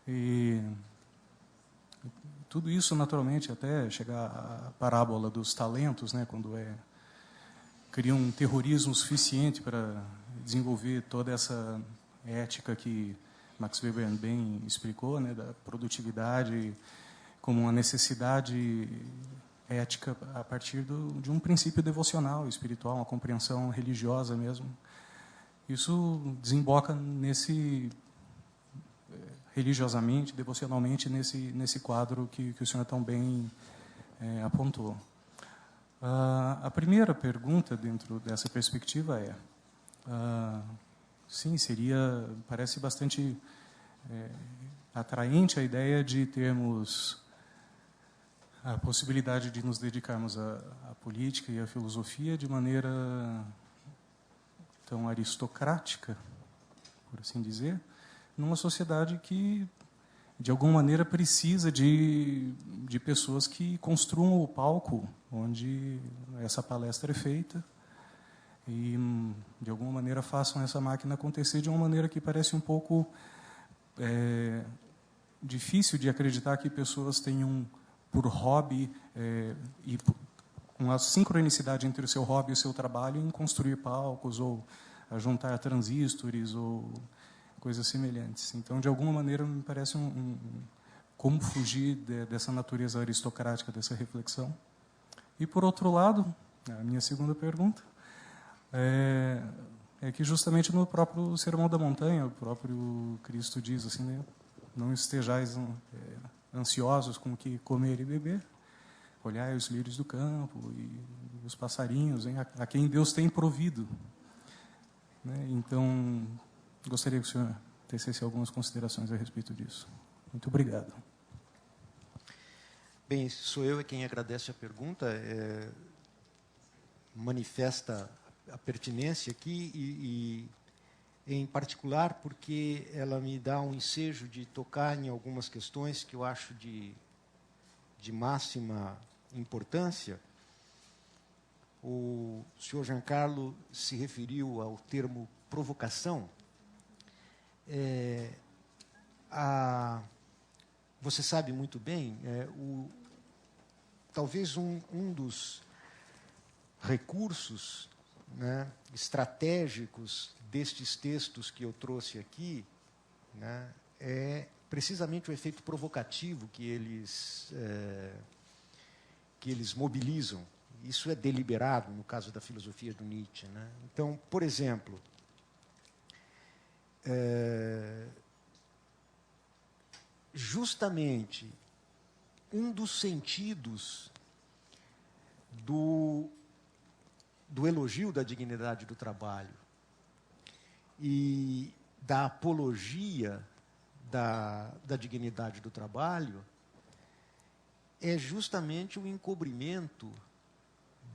E tudo isso, naturalmente, até chegar à parábola dos talentos, né, quando cria um terrorismo suficiente para desenvolver toda essa ética que Max Weber bem explicou, né, da produtividade como uma necessidade ética a partir de um princípio devocional, espiritual, uma compreensão religiosa mesmo. Isso desemboca religiosamente, devocionalmente, nesse quadro que o senhor tão bem apontou. A primeira pergunta dentro dessa perspectiva sim, parece bastante atraente a ideia de termos a possibilidade de nos dedicarmos à política e à filosofia de maneira tão aristocrática, por assim dizer, numa sociedade que, de alguma maneira, precisa de pessoas que construam o palco onde essa palestra é feita e, de alguma maneira, façam essa máquina acontecer de uma maneira que parece um pouco difícil de acreditar que pessoas tenham por hobby e uma sincronicidade entre o seu hobby e o seu trabalho em construir palcos ou a juntar transistores ou coisas semelhantes. Então, de alguma maneira, me parece como fugir dessa natureza aristocrática, dessa reflexão. E, por outro lado, a minha segunda pergunta é que justamente no próprio Sermão da Montanha, o próprio Cristo diz assim, né, não estejais ansiosos com o que comer e beber, olhai os lírios do campo e os passarinhos, hein, a quem Deus tem provido. Né? Então, gostaria que o senhor tecesse algumas considerações a respeito disso. Muito obrigado. Bem, sou eu quem agradece a pergunta, manifesta a pertinência aqui e em particular porque ela me dá um ensejo de tocar em algumas questões que eu acho de máxima importância. O senhor Giancarlo se referiu ao termo provocação. Você sabe muito bem, talvez um dos recursos, né, estratégicos destes textos que eu trouxe aqui, né, é precisamente o efeito provocativo que eles mobilizam. Isso é deliberado no caso da filosofia do Nietzsche, né? Então, por exemplo, justamente um dos sentidos do elogio da dignidade do trabalho e da apologia da dignidade do trabalho é justamente o encobrimento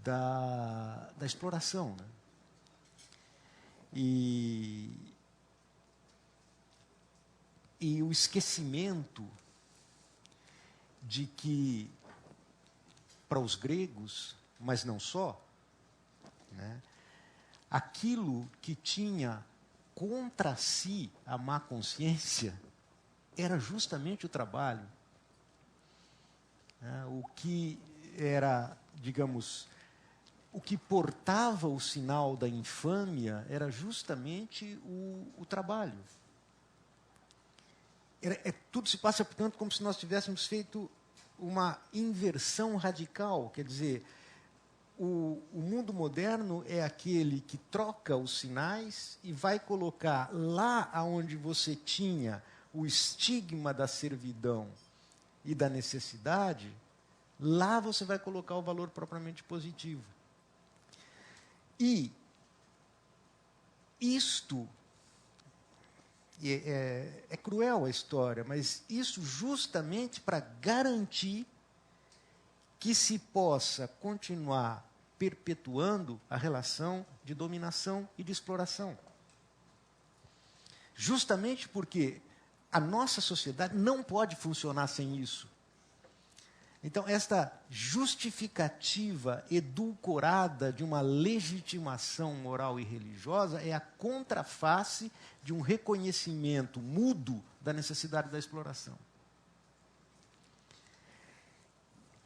da exploração, né? E o esquecimento de que, para os gregos, mas não só, né, aquilo que tinha contra si a má consciência era justamente o trabalho. O que era, digamos, o que portava o sinal da infâmia era justamente o trabalho. Tudo se passa, portanto, como se nós tivéssemos feito uma inversão radical. Quer dizer, o mundo moderno é aquele que troca os sinais e vai colocar lá onde você tinha o estigma da servidão e da necessidade, lá você vai colocar o valor propriamente positivo. E isto, é cruel a história, mas isso justamente para garantir que se possa continuar perpetuando a relação de dominação e de exploração. Justamente porque a nossa sociedade não pode funcionar sem isso. Então, esta justificativa edulcorada de uma legitimação moral e religiosa é a contraface de um reconhecimento mudo da necessidade da exploração.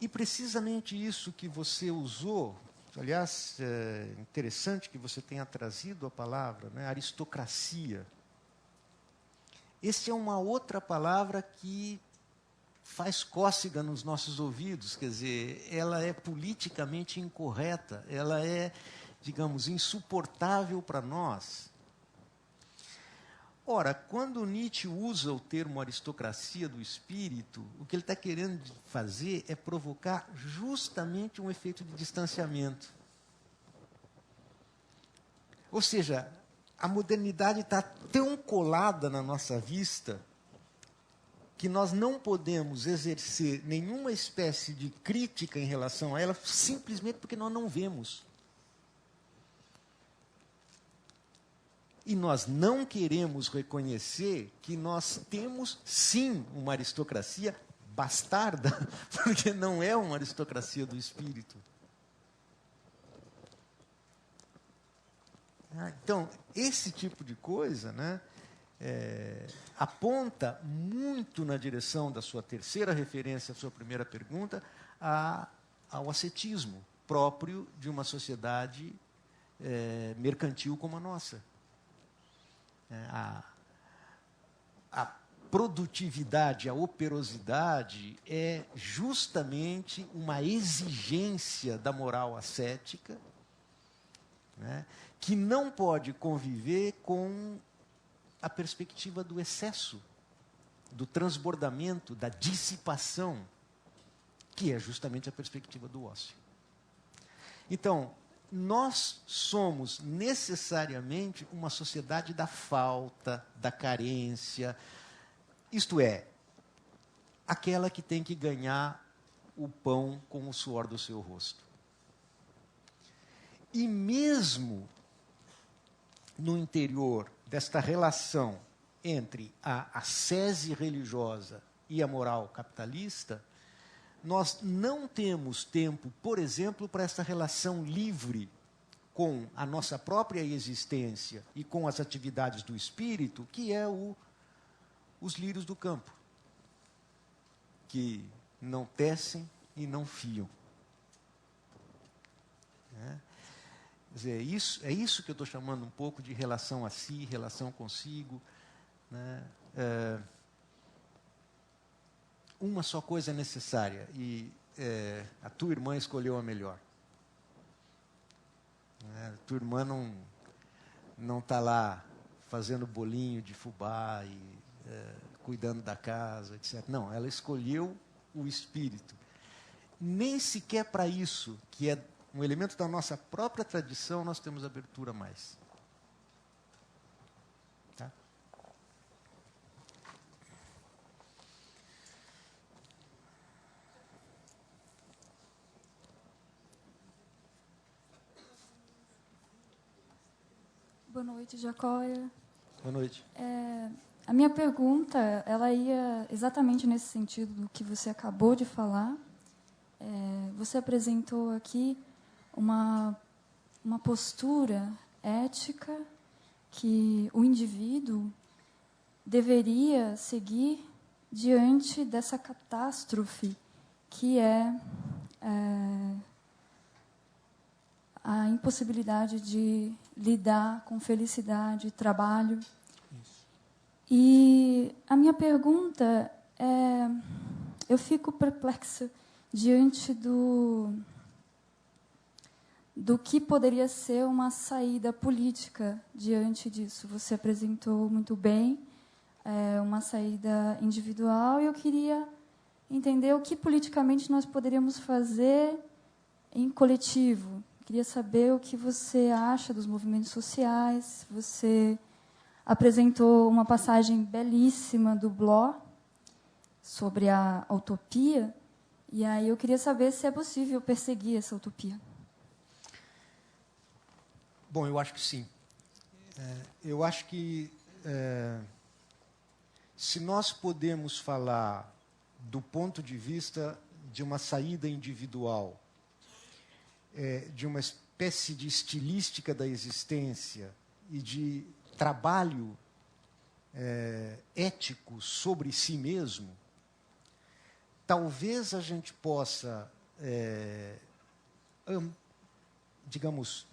E precisamente isso que você usou, aliás, é interessante que você tenha trazido a palavra, né, aristocracia. Essa é uma outra palavra que faz cócega nos nossos ouvidos, quer dizer, ela é politicamente incorreta, ela é, digamos, insuportável para nós. Ora, quando Nietzsche usa o termo aristocracia do espírito, o que ele está querendo fazer é provocar justamente um efeito de distanciamento. Ou seja, a modernidade está tão colada na nossa vista que nós não podemos exercer nenhuma espécie de crítica em relação a ela, simplesmente porque nós não vemos. E nós não queremos reconhecer que nós temos, sim, uma aristocracia bastarda, porque não é uma aristocracia do espírito. Então, esse tipo de coisa, né, aponta muito na direção da sua terceira referência, à sua primeira pergunta, ao ascetismo próprio de uma sociedade mercantil como a nossa. A produtividade, a operosidade é justamente uma exigência da moral ascética, né, que não pode conviver com a perspectiva do excesso, do transbordamento, da dissipação, que é justamente a perspectiva do ócio. Então, nós somos necessariamente uma sociedade da falta, da carência, isto é, aquela que tem que ganhar o pão com o suor do seu rosto. E mesmo no interior desta relação entre a ascese religiosa e a moral capitalista, nós não temos tempo, por exemplo, para essa relação livre com a nossa própria existência e com as atividades do espírito, que é os lírios do campo, que não tecem e não fiam. Quer dizer, é isso que eu estou chamando um pouco de relação a si, relação consigo, né? Uma só coisa é necessária, e a tua irmã escolheu a melhor. A tua irmã não está lá fazendo bolinho de fubá e cuidando da casa, etc. Não, ela escolheu o espírito. Nem sequer para isso, que é um elemento da nossa própria tradição, nós temos abertura mais. Tá? Boa noite, Jacóia. Boa noite. A A minha pergunta, ela ia exatamente nesse sentido do que você acabou de falar. Você apresentou aqui uma postura ética que o indivíduo deveria seguir diante dessa catástrofe que é a impossibilidade de lidar com felicidade, trabalho. Isso. E a minha pergunta é, eu fico perplexa diante do que poderia ser uma saída política diante disso. Você apresentou muito bem uma saída individual, e eu queria entender o que politicamente nós poderíamos fazer em coletivo. Queria saber o que você acha dos movimentos sociais. Você apresentou uma passagem belíssima do Bloch sobre a utopia, e aí eu queria saber se é possível perseguir essa utopia. Bom, eu acho que sim. Eu acho que se nós podemos falar do ponto de vista de uma saída individual, de uma espécie de estilística da existência e de trabalho ético sobre si mesmo, talvez a gente possa, digamos,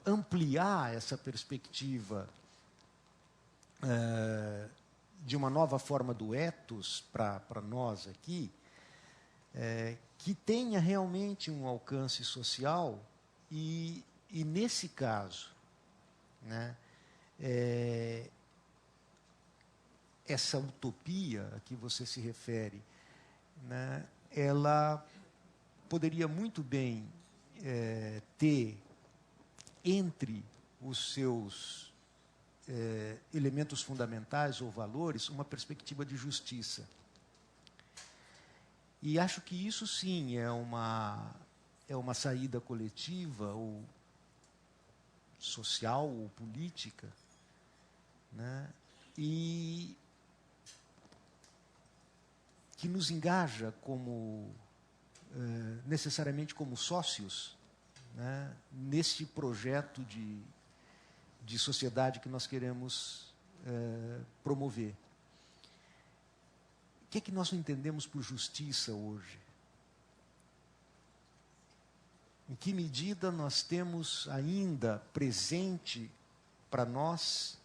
ampliar essa perspectiva de uma nova forma do ethos para nós aqui, que tenha realmente um alcance social e nesse caso, né, essa utopia a que você se refere, né, ela poderia muito bem ter entre os seus elementos fundamentais ou valores uma perspectiva de justiça. E acho que isso sim é uma saída coletiva ou social ou política, né, e que nos engaja como necessariamente como sócios, né, nesse projeto de sociedade que nós queremos promover. O que é que nós entendemos por justiça hoje? Em que medida nós temos ainda presente para nós,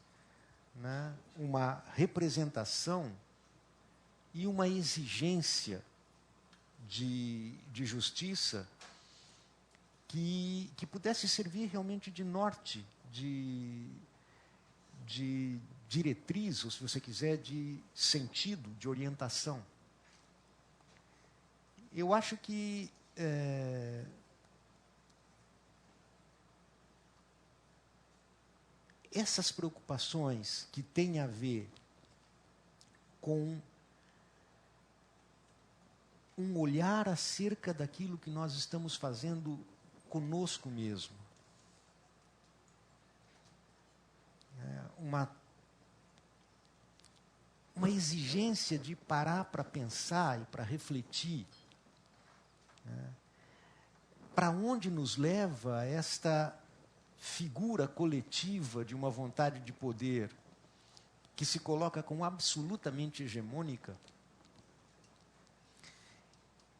né, uma representação e uma exigência de justiça que pudesse servir realmente de norte, de diretriz, ou se você quiser, de sentido, de orientação. Eu acho que essas preocupações que têm a ver com um olhar acerca daquilo que nós estamos fazendo conosco mesmo, uma exigência de parar para pensar e para refletir, né, para onde nos leva esta figura coletiva de uma vontade de poder que se coloca como absolutamente hegemônica,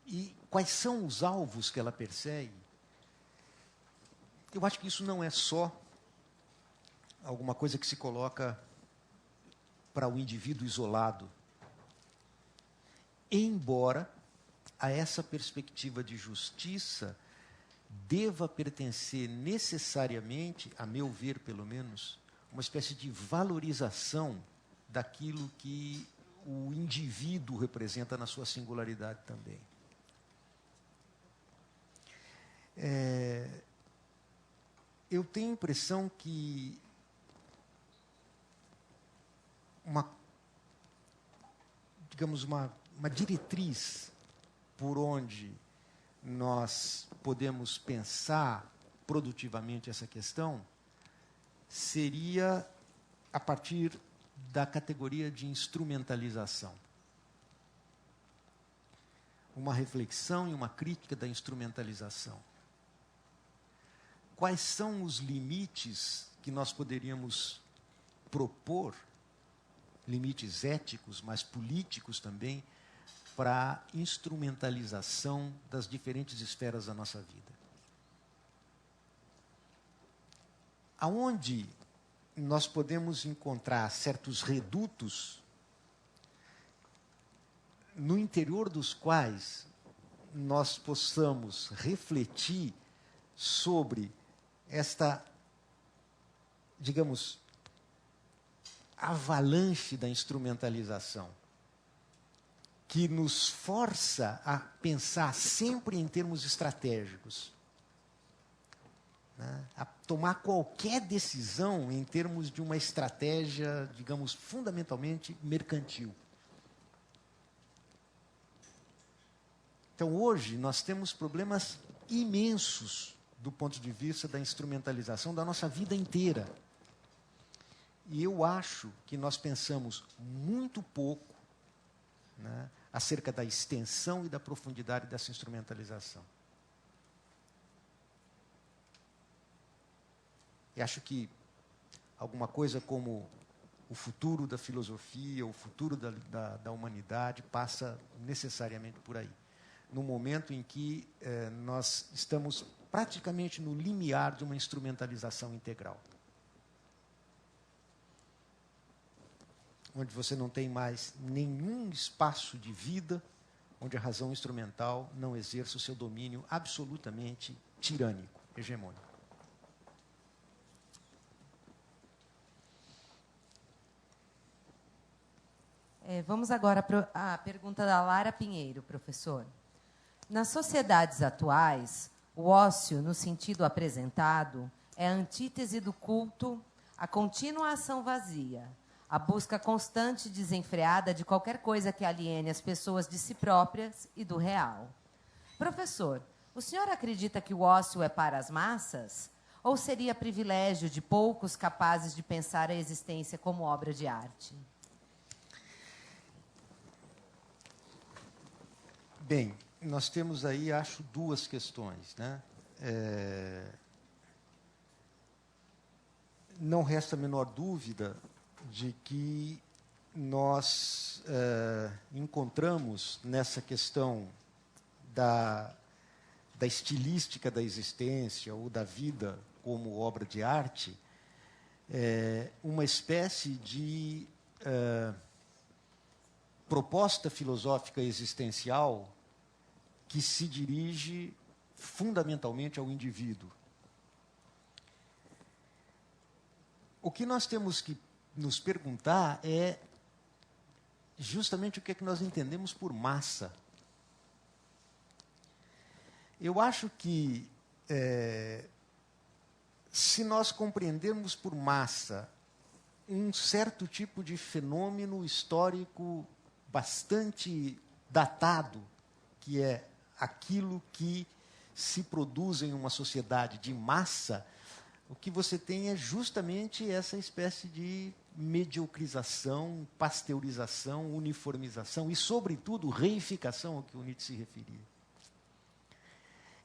e quais são os alvos que ela persegue. Eu acho que isso não é só alguma coisa que se coloca para o indivíduo isolado. Embora a essa perspectiva de justiça deva pertencer necessariamente, a meu ver pelo menos, uma espécie de valorização daquilo que o indivíduo representa na sua singularidade também. Eu tenho a impressão que uma diretriz por onde nós podemos pensar produtivamente essa questão seria a partir da categoria de instrumentalização. Uma reflexão e uma crítica da instrumentalização. Quais são os limites que nós poderíamos propor, limites éticos, mas políticos também, para a instrumentalização das diferentes esferas da nossa vida? Aonde nós podemos encontrar certos redutos no interior dos quais nós possamos refletir sobre esta, digamos, avalanche da instrumentalização, que nos força a pensar sempre em termos estratégicos, né? A tomar qualquer decisão em termos de uma estratégia, digamos, fundamentalmente mercantil. Então, hoje, nós temos problemas imensos do ponto de vista da instrumentalização da nossa vida inteira. E eu acho que nós pensamos muito pouco, né, acerca da extensão e da profundidade dessa instrumentalização. E acho que alguma coisa como o futuro da filosofia, o futuro da humanidade passa necessariamente por aí. No momento em que nós estamos praticamente no limiar de uma instrumentalização integral. Onde você não tem mais nenhum espaço de vida, onde a razão instrumental não exerce o seu domínio absolutamente tirânico, hegemônico. Vamos agora para a pergunta da Lara Pinheiro, professor. Nas sociedades atuais, o ócio, no sentido apresentado, é a antítese do culto, a contínua ação vazia, a busca constante e desenfreada de qualquer coisa que aliene as pessoas de si próprias e do real. Professor, o senhor acredita que o ócio é para as massas? Ou seria privilégio de poucos capazes de pensar a existência como obra de arte? Bem, nós temos aí, acho, duas questões, né? Não resta a menor dúvida de que nós encontramos nessa questão da estilística da existência ou da vida como obra de arte, uma espécie de proposta filosófica existencial que se dirige fundamentalmente ao indivíduo. O que nós temos que nos perguntar é justamente o que é que nós entendemos por massa. Eu acho que, se nós compreendermos por massa um certo tipo de fenômeno histórico bastante datado, que é aquilo que se produz em uma sociedade de massa, o que você tem é justamente essa espécie de mediocrização, pasteurização, uniformização e, sobretudo, reificação ao que o Nietzsche se referia.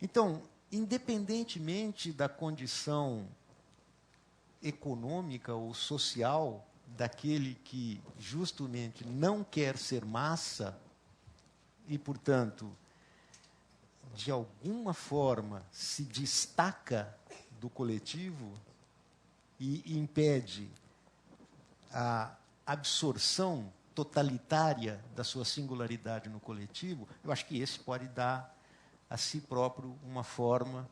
Então, independentemente da condição econômica ou social daquele que justamente não quer ser massa e, portanto, de alguma forma se destaca do coletivo e impede a absorção totalitária da sua singularidade no coletivo, eu acho que esse pode dar a si próprio uma forma,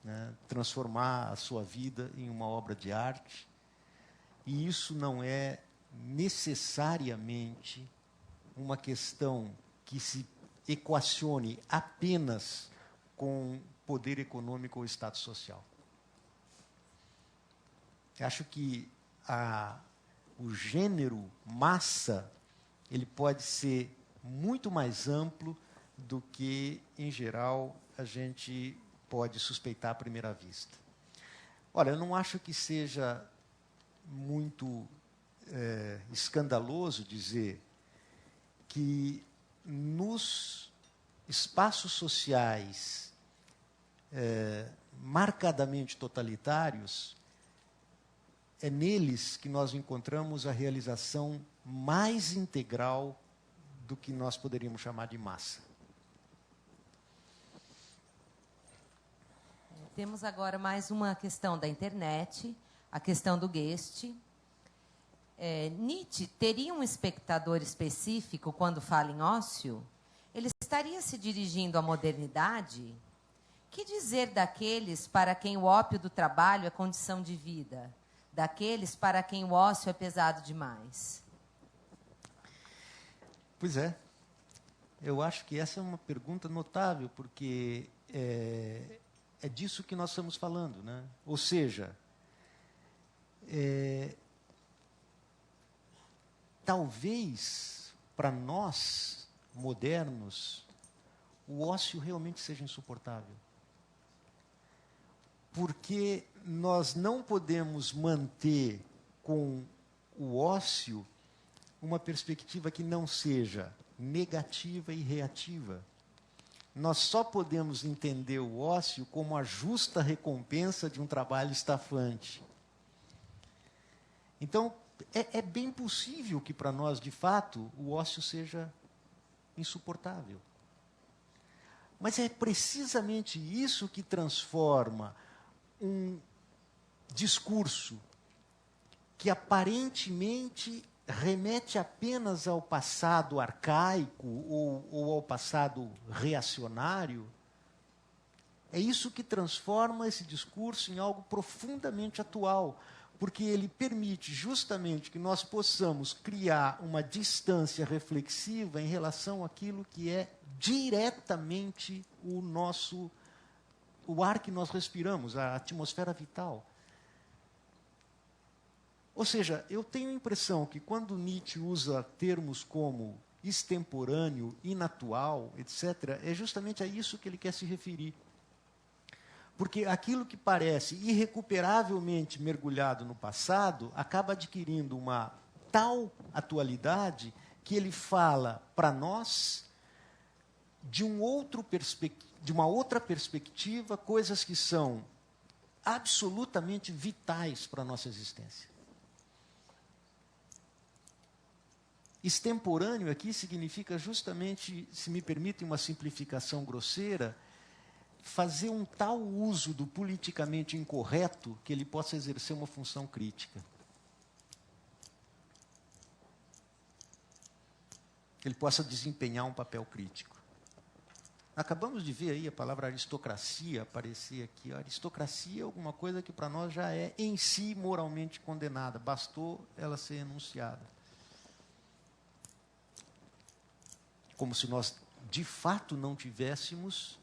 né, transformar a sua vida em uma obra de arte. E isso não é necessariamente uma questão que se equacione apenas com poder econômico ou status social. Eu acho que o gênero massa ele pode ser muito mais amplo do que, em geral, a gente pode suspeitar à primeira vista. Olha, eu não acho que seja muito escandaloso dizer que nos espaços sociais marcadamente totalitários, é neles que nós encontramos a realização mais integral do que nós poderíamos chamar de massa. Temos agora mais uma questão da internet, a questão do guest. Nietzsche teria um espectador específico quando fala em ócio? Ele estaria se dirigindo à modernidade? Que dizer daqueles para quem o ópio do trabalho é condição de vida? Daqueles para quem o ócio é pesado demais? Pois é. Eu acho que essa é uma pergunta notável, porque é disso que nós estamos falando, né? Ou seja, talvez, para nós, modernos, o ócio realmente seja insuportável. Porque nós não podemos manter com o ócio uma perspectiva que não seja negativa e reativa. Nós só podemos entender o ócio como a justa recompensa de um trabalho estafante. Então, é bem possível que para nós, de fato, o ócio seja insuportável. Mas é precisamente isso que transforma um discurso que aparentemente remete apenas ao passado arcaico ou ao passado reacionário. É isso que transforma esse discurso em algo profundamente atual, porque ele permite justamente que nós possamos criar uma distância reflexiva em relação àquilo que é diretamente o ar que nós respiramos, a atmosfera vital. Ou seja, eu tenho a impressão que quando Nietzsche usa termos como extemporâneo, inatual, etc., é justamente a isso que ele quer se referir. Porque aquilo que parece irrecuperavelmente mergulhado no passado acaba adquirindo uma tal atualidade que ele fala para nós de uma outra perspectiva, coisas que são absolutamente vitais para a nossa existência. Extemporâneo aqui significa justamente, se me permitem uma simplificação grosseira, fazer um tal uso do politicamente incorreto que ele possa exercer uma função crítica. Que ele possa desempenhar um papel crítico. Acabamos de ver aí a palavra aristocracia aparecer aqui. A aristocracia é alguma coisa que para nós já é em si moralmente condenada. Bastou ela ser enunciada. Como se nós, de fato, não tivéssemos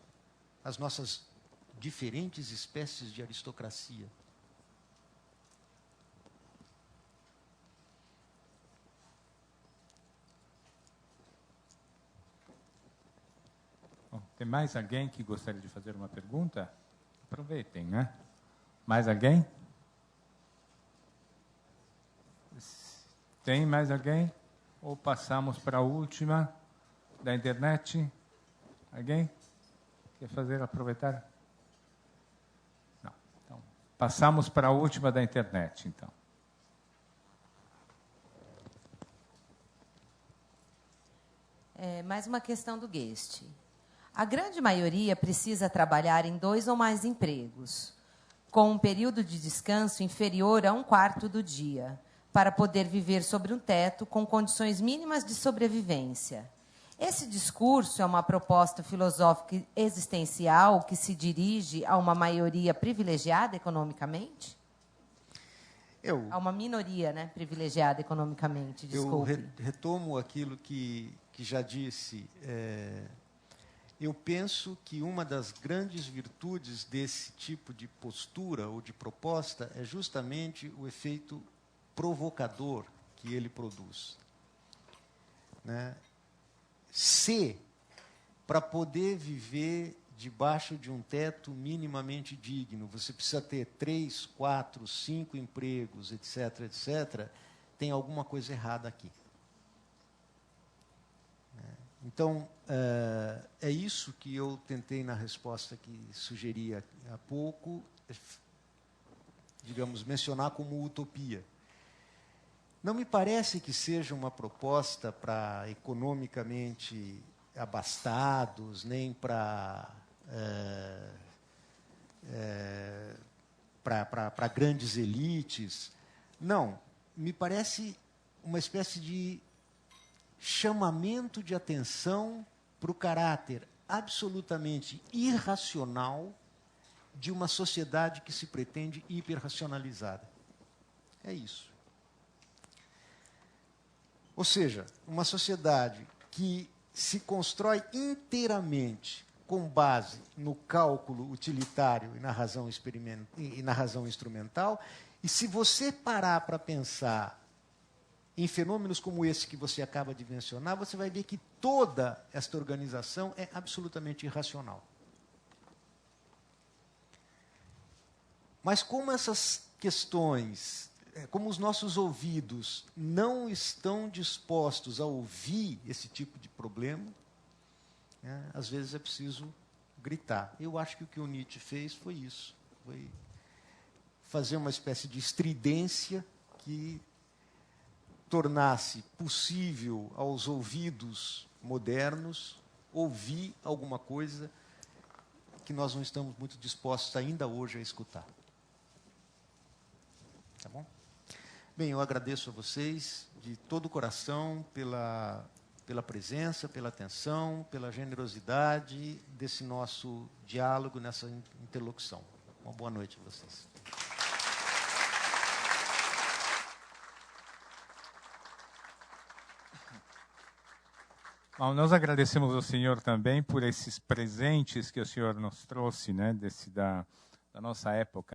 as nossas diferentes espécies de aristocracia. Bom, tem mais alguém que gostaria de fazer uma pergunta? Aproveitem, né? Mais alguém? Tem mais alguém? Ou passamos para a última da internet? Alguém? Quer fazer, aproveitar? Não. Então, passamos para a última da internet, então. Mais uma questão do guest. A grande maioria precisa trabalhar em 2 ou mais empregos, com um período de descanso inferior a 1/4 do dia, para poder viver sobre um teto com condições mínimas de sobrevivência. Esse discurso é uma proposta filosófica existencial que se dirige a uma maioria privilegiada economicamente? A uma minoria, né, privilegiada economicamente, desculpe. Eu retomo aquilo que já disse. Eu penso que uma das grandes virtudes desse tipo de postura ou de proposta é justamente o efeito provocador que ele produz. Né? Se, para poder viver debaixo de um teto minimamente digno, você precisa ter 3, 4, 5 empregos, etc., etc., tem alguma coisa errada aqui. Então, é isso que eu tentei na resposta que sugeri há pouco, digamos, mencionar como utopia. Não me parece que seja uma proposta para economicamente abastados, nem para grandes elites. Não, me parece uma espécie de chamamento de atenção para o caráter absolutamente irracional de uma sociedade que se pretende hiperracionalizada. É isso. Ou seja, uma sociedade que se constrói inteiramente com base no cálculo utilitário e na razão instrumental, e se você parar para pensar em fenômenos como esse que você acaba de mencionar, você vai ver que toda esta organização é absolutamente irracional. Mas como essas questões, como os nossos ouvidos não estão dispostos a ouvir esse tipo de problema, às vezes é preciso gritar. Eu acho que o que o Nietzsche fez foi isso. Foi fazer uma espécie de estridência que tornasse possível aos ouvidos modernos ouvir alguma coisa que nós não estamos muito dispostos ainda hoje a escutar. Tá bom? Bem, eu agradeço a vocês de todo o coração pela presença, pela atenção, pela generosidade desse nosso diálogo, nessa interlocução. Uma boa noite a vocês. Bom, nós agradecemos ao senhor também por esses presentes que o senhor nos trouxe, né, da nossa época.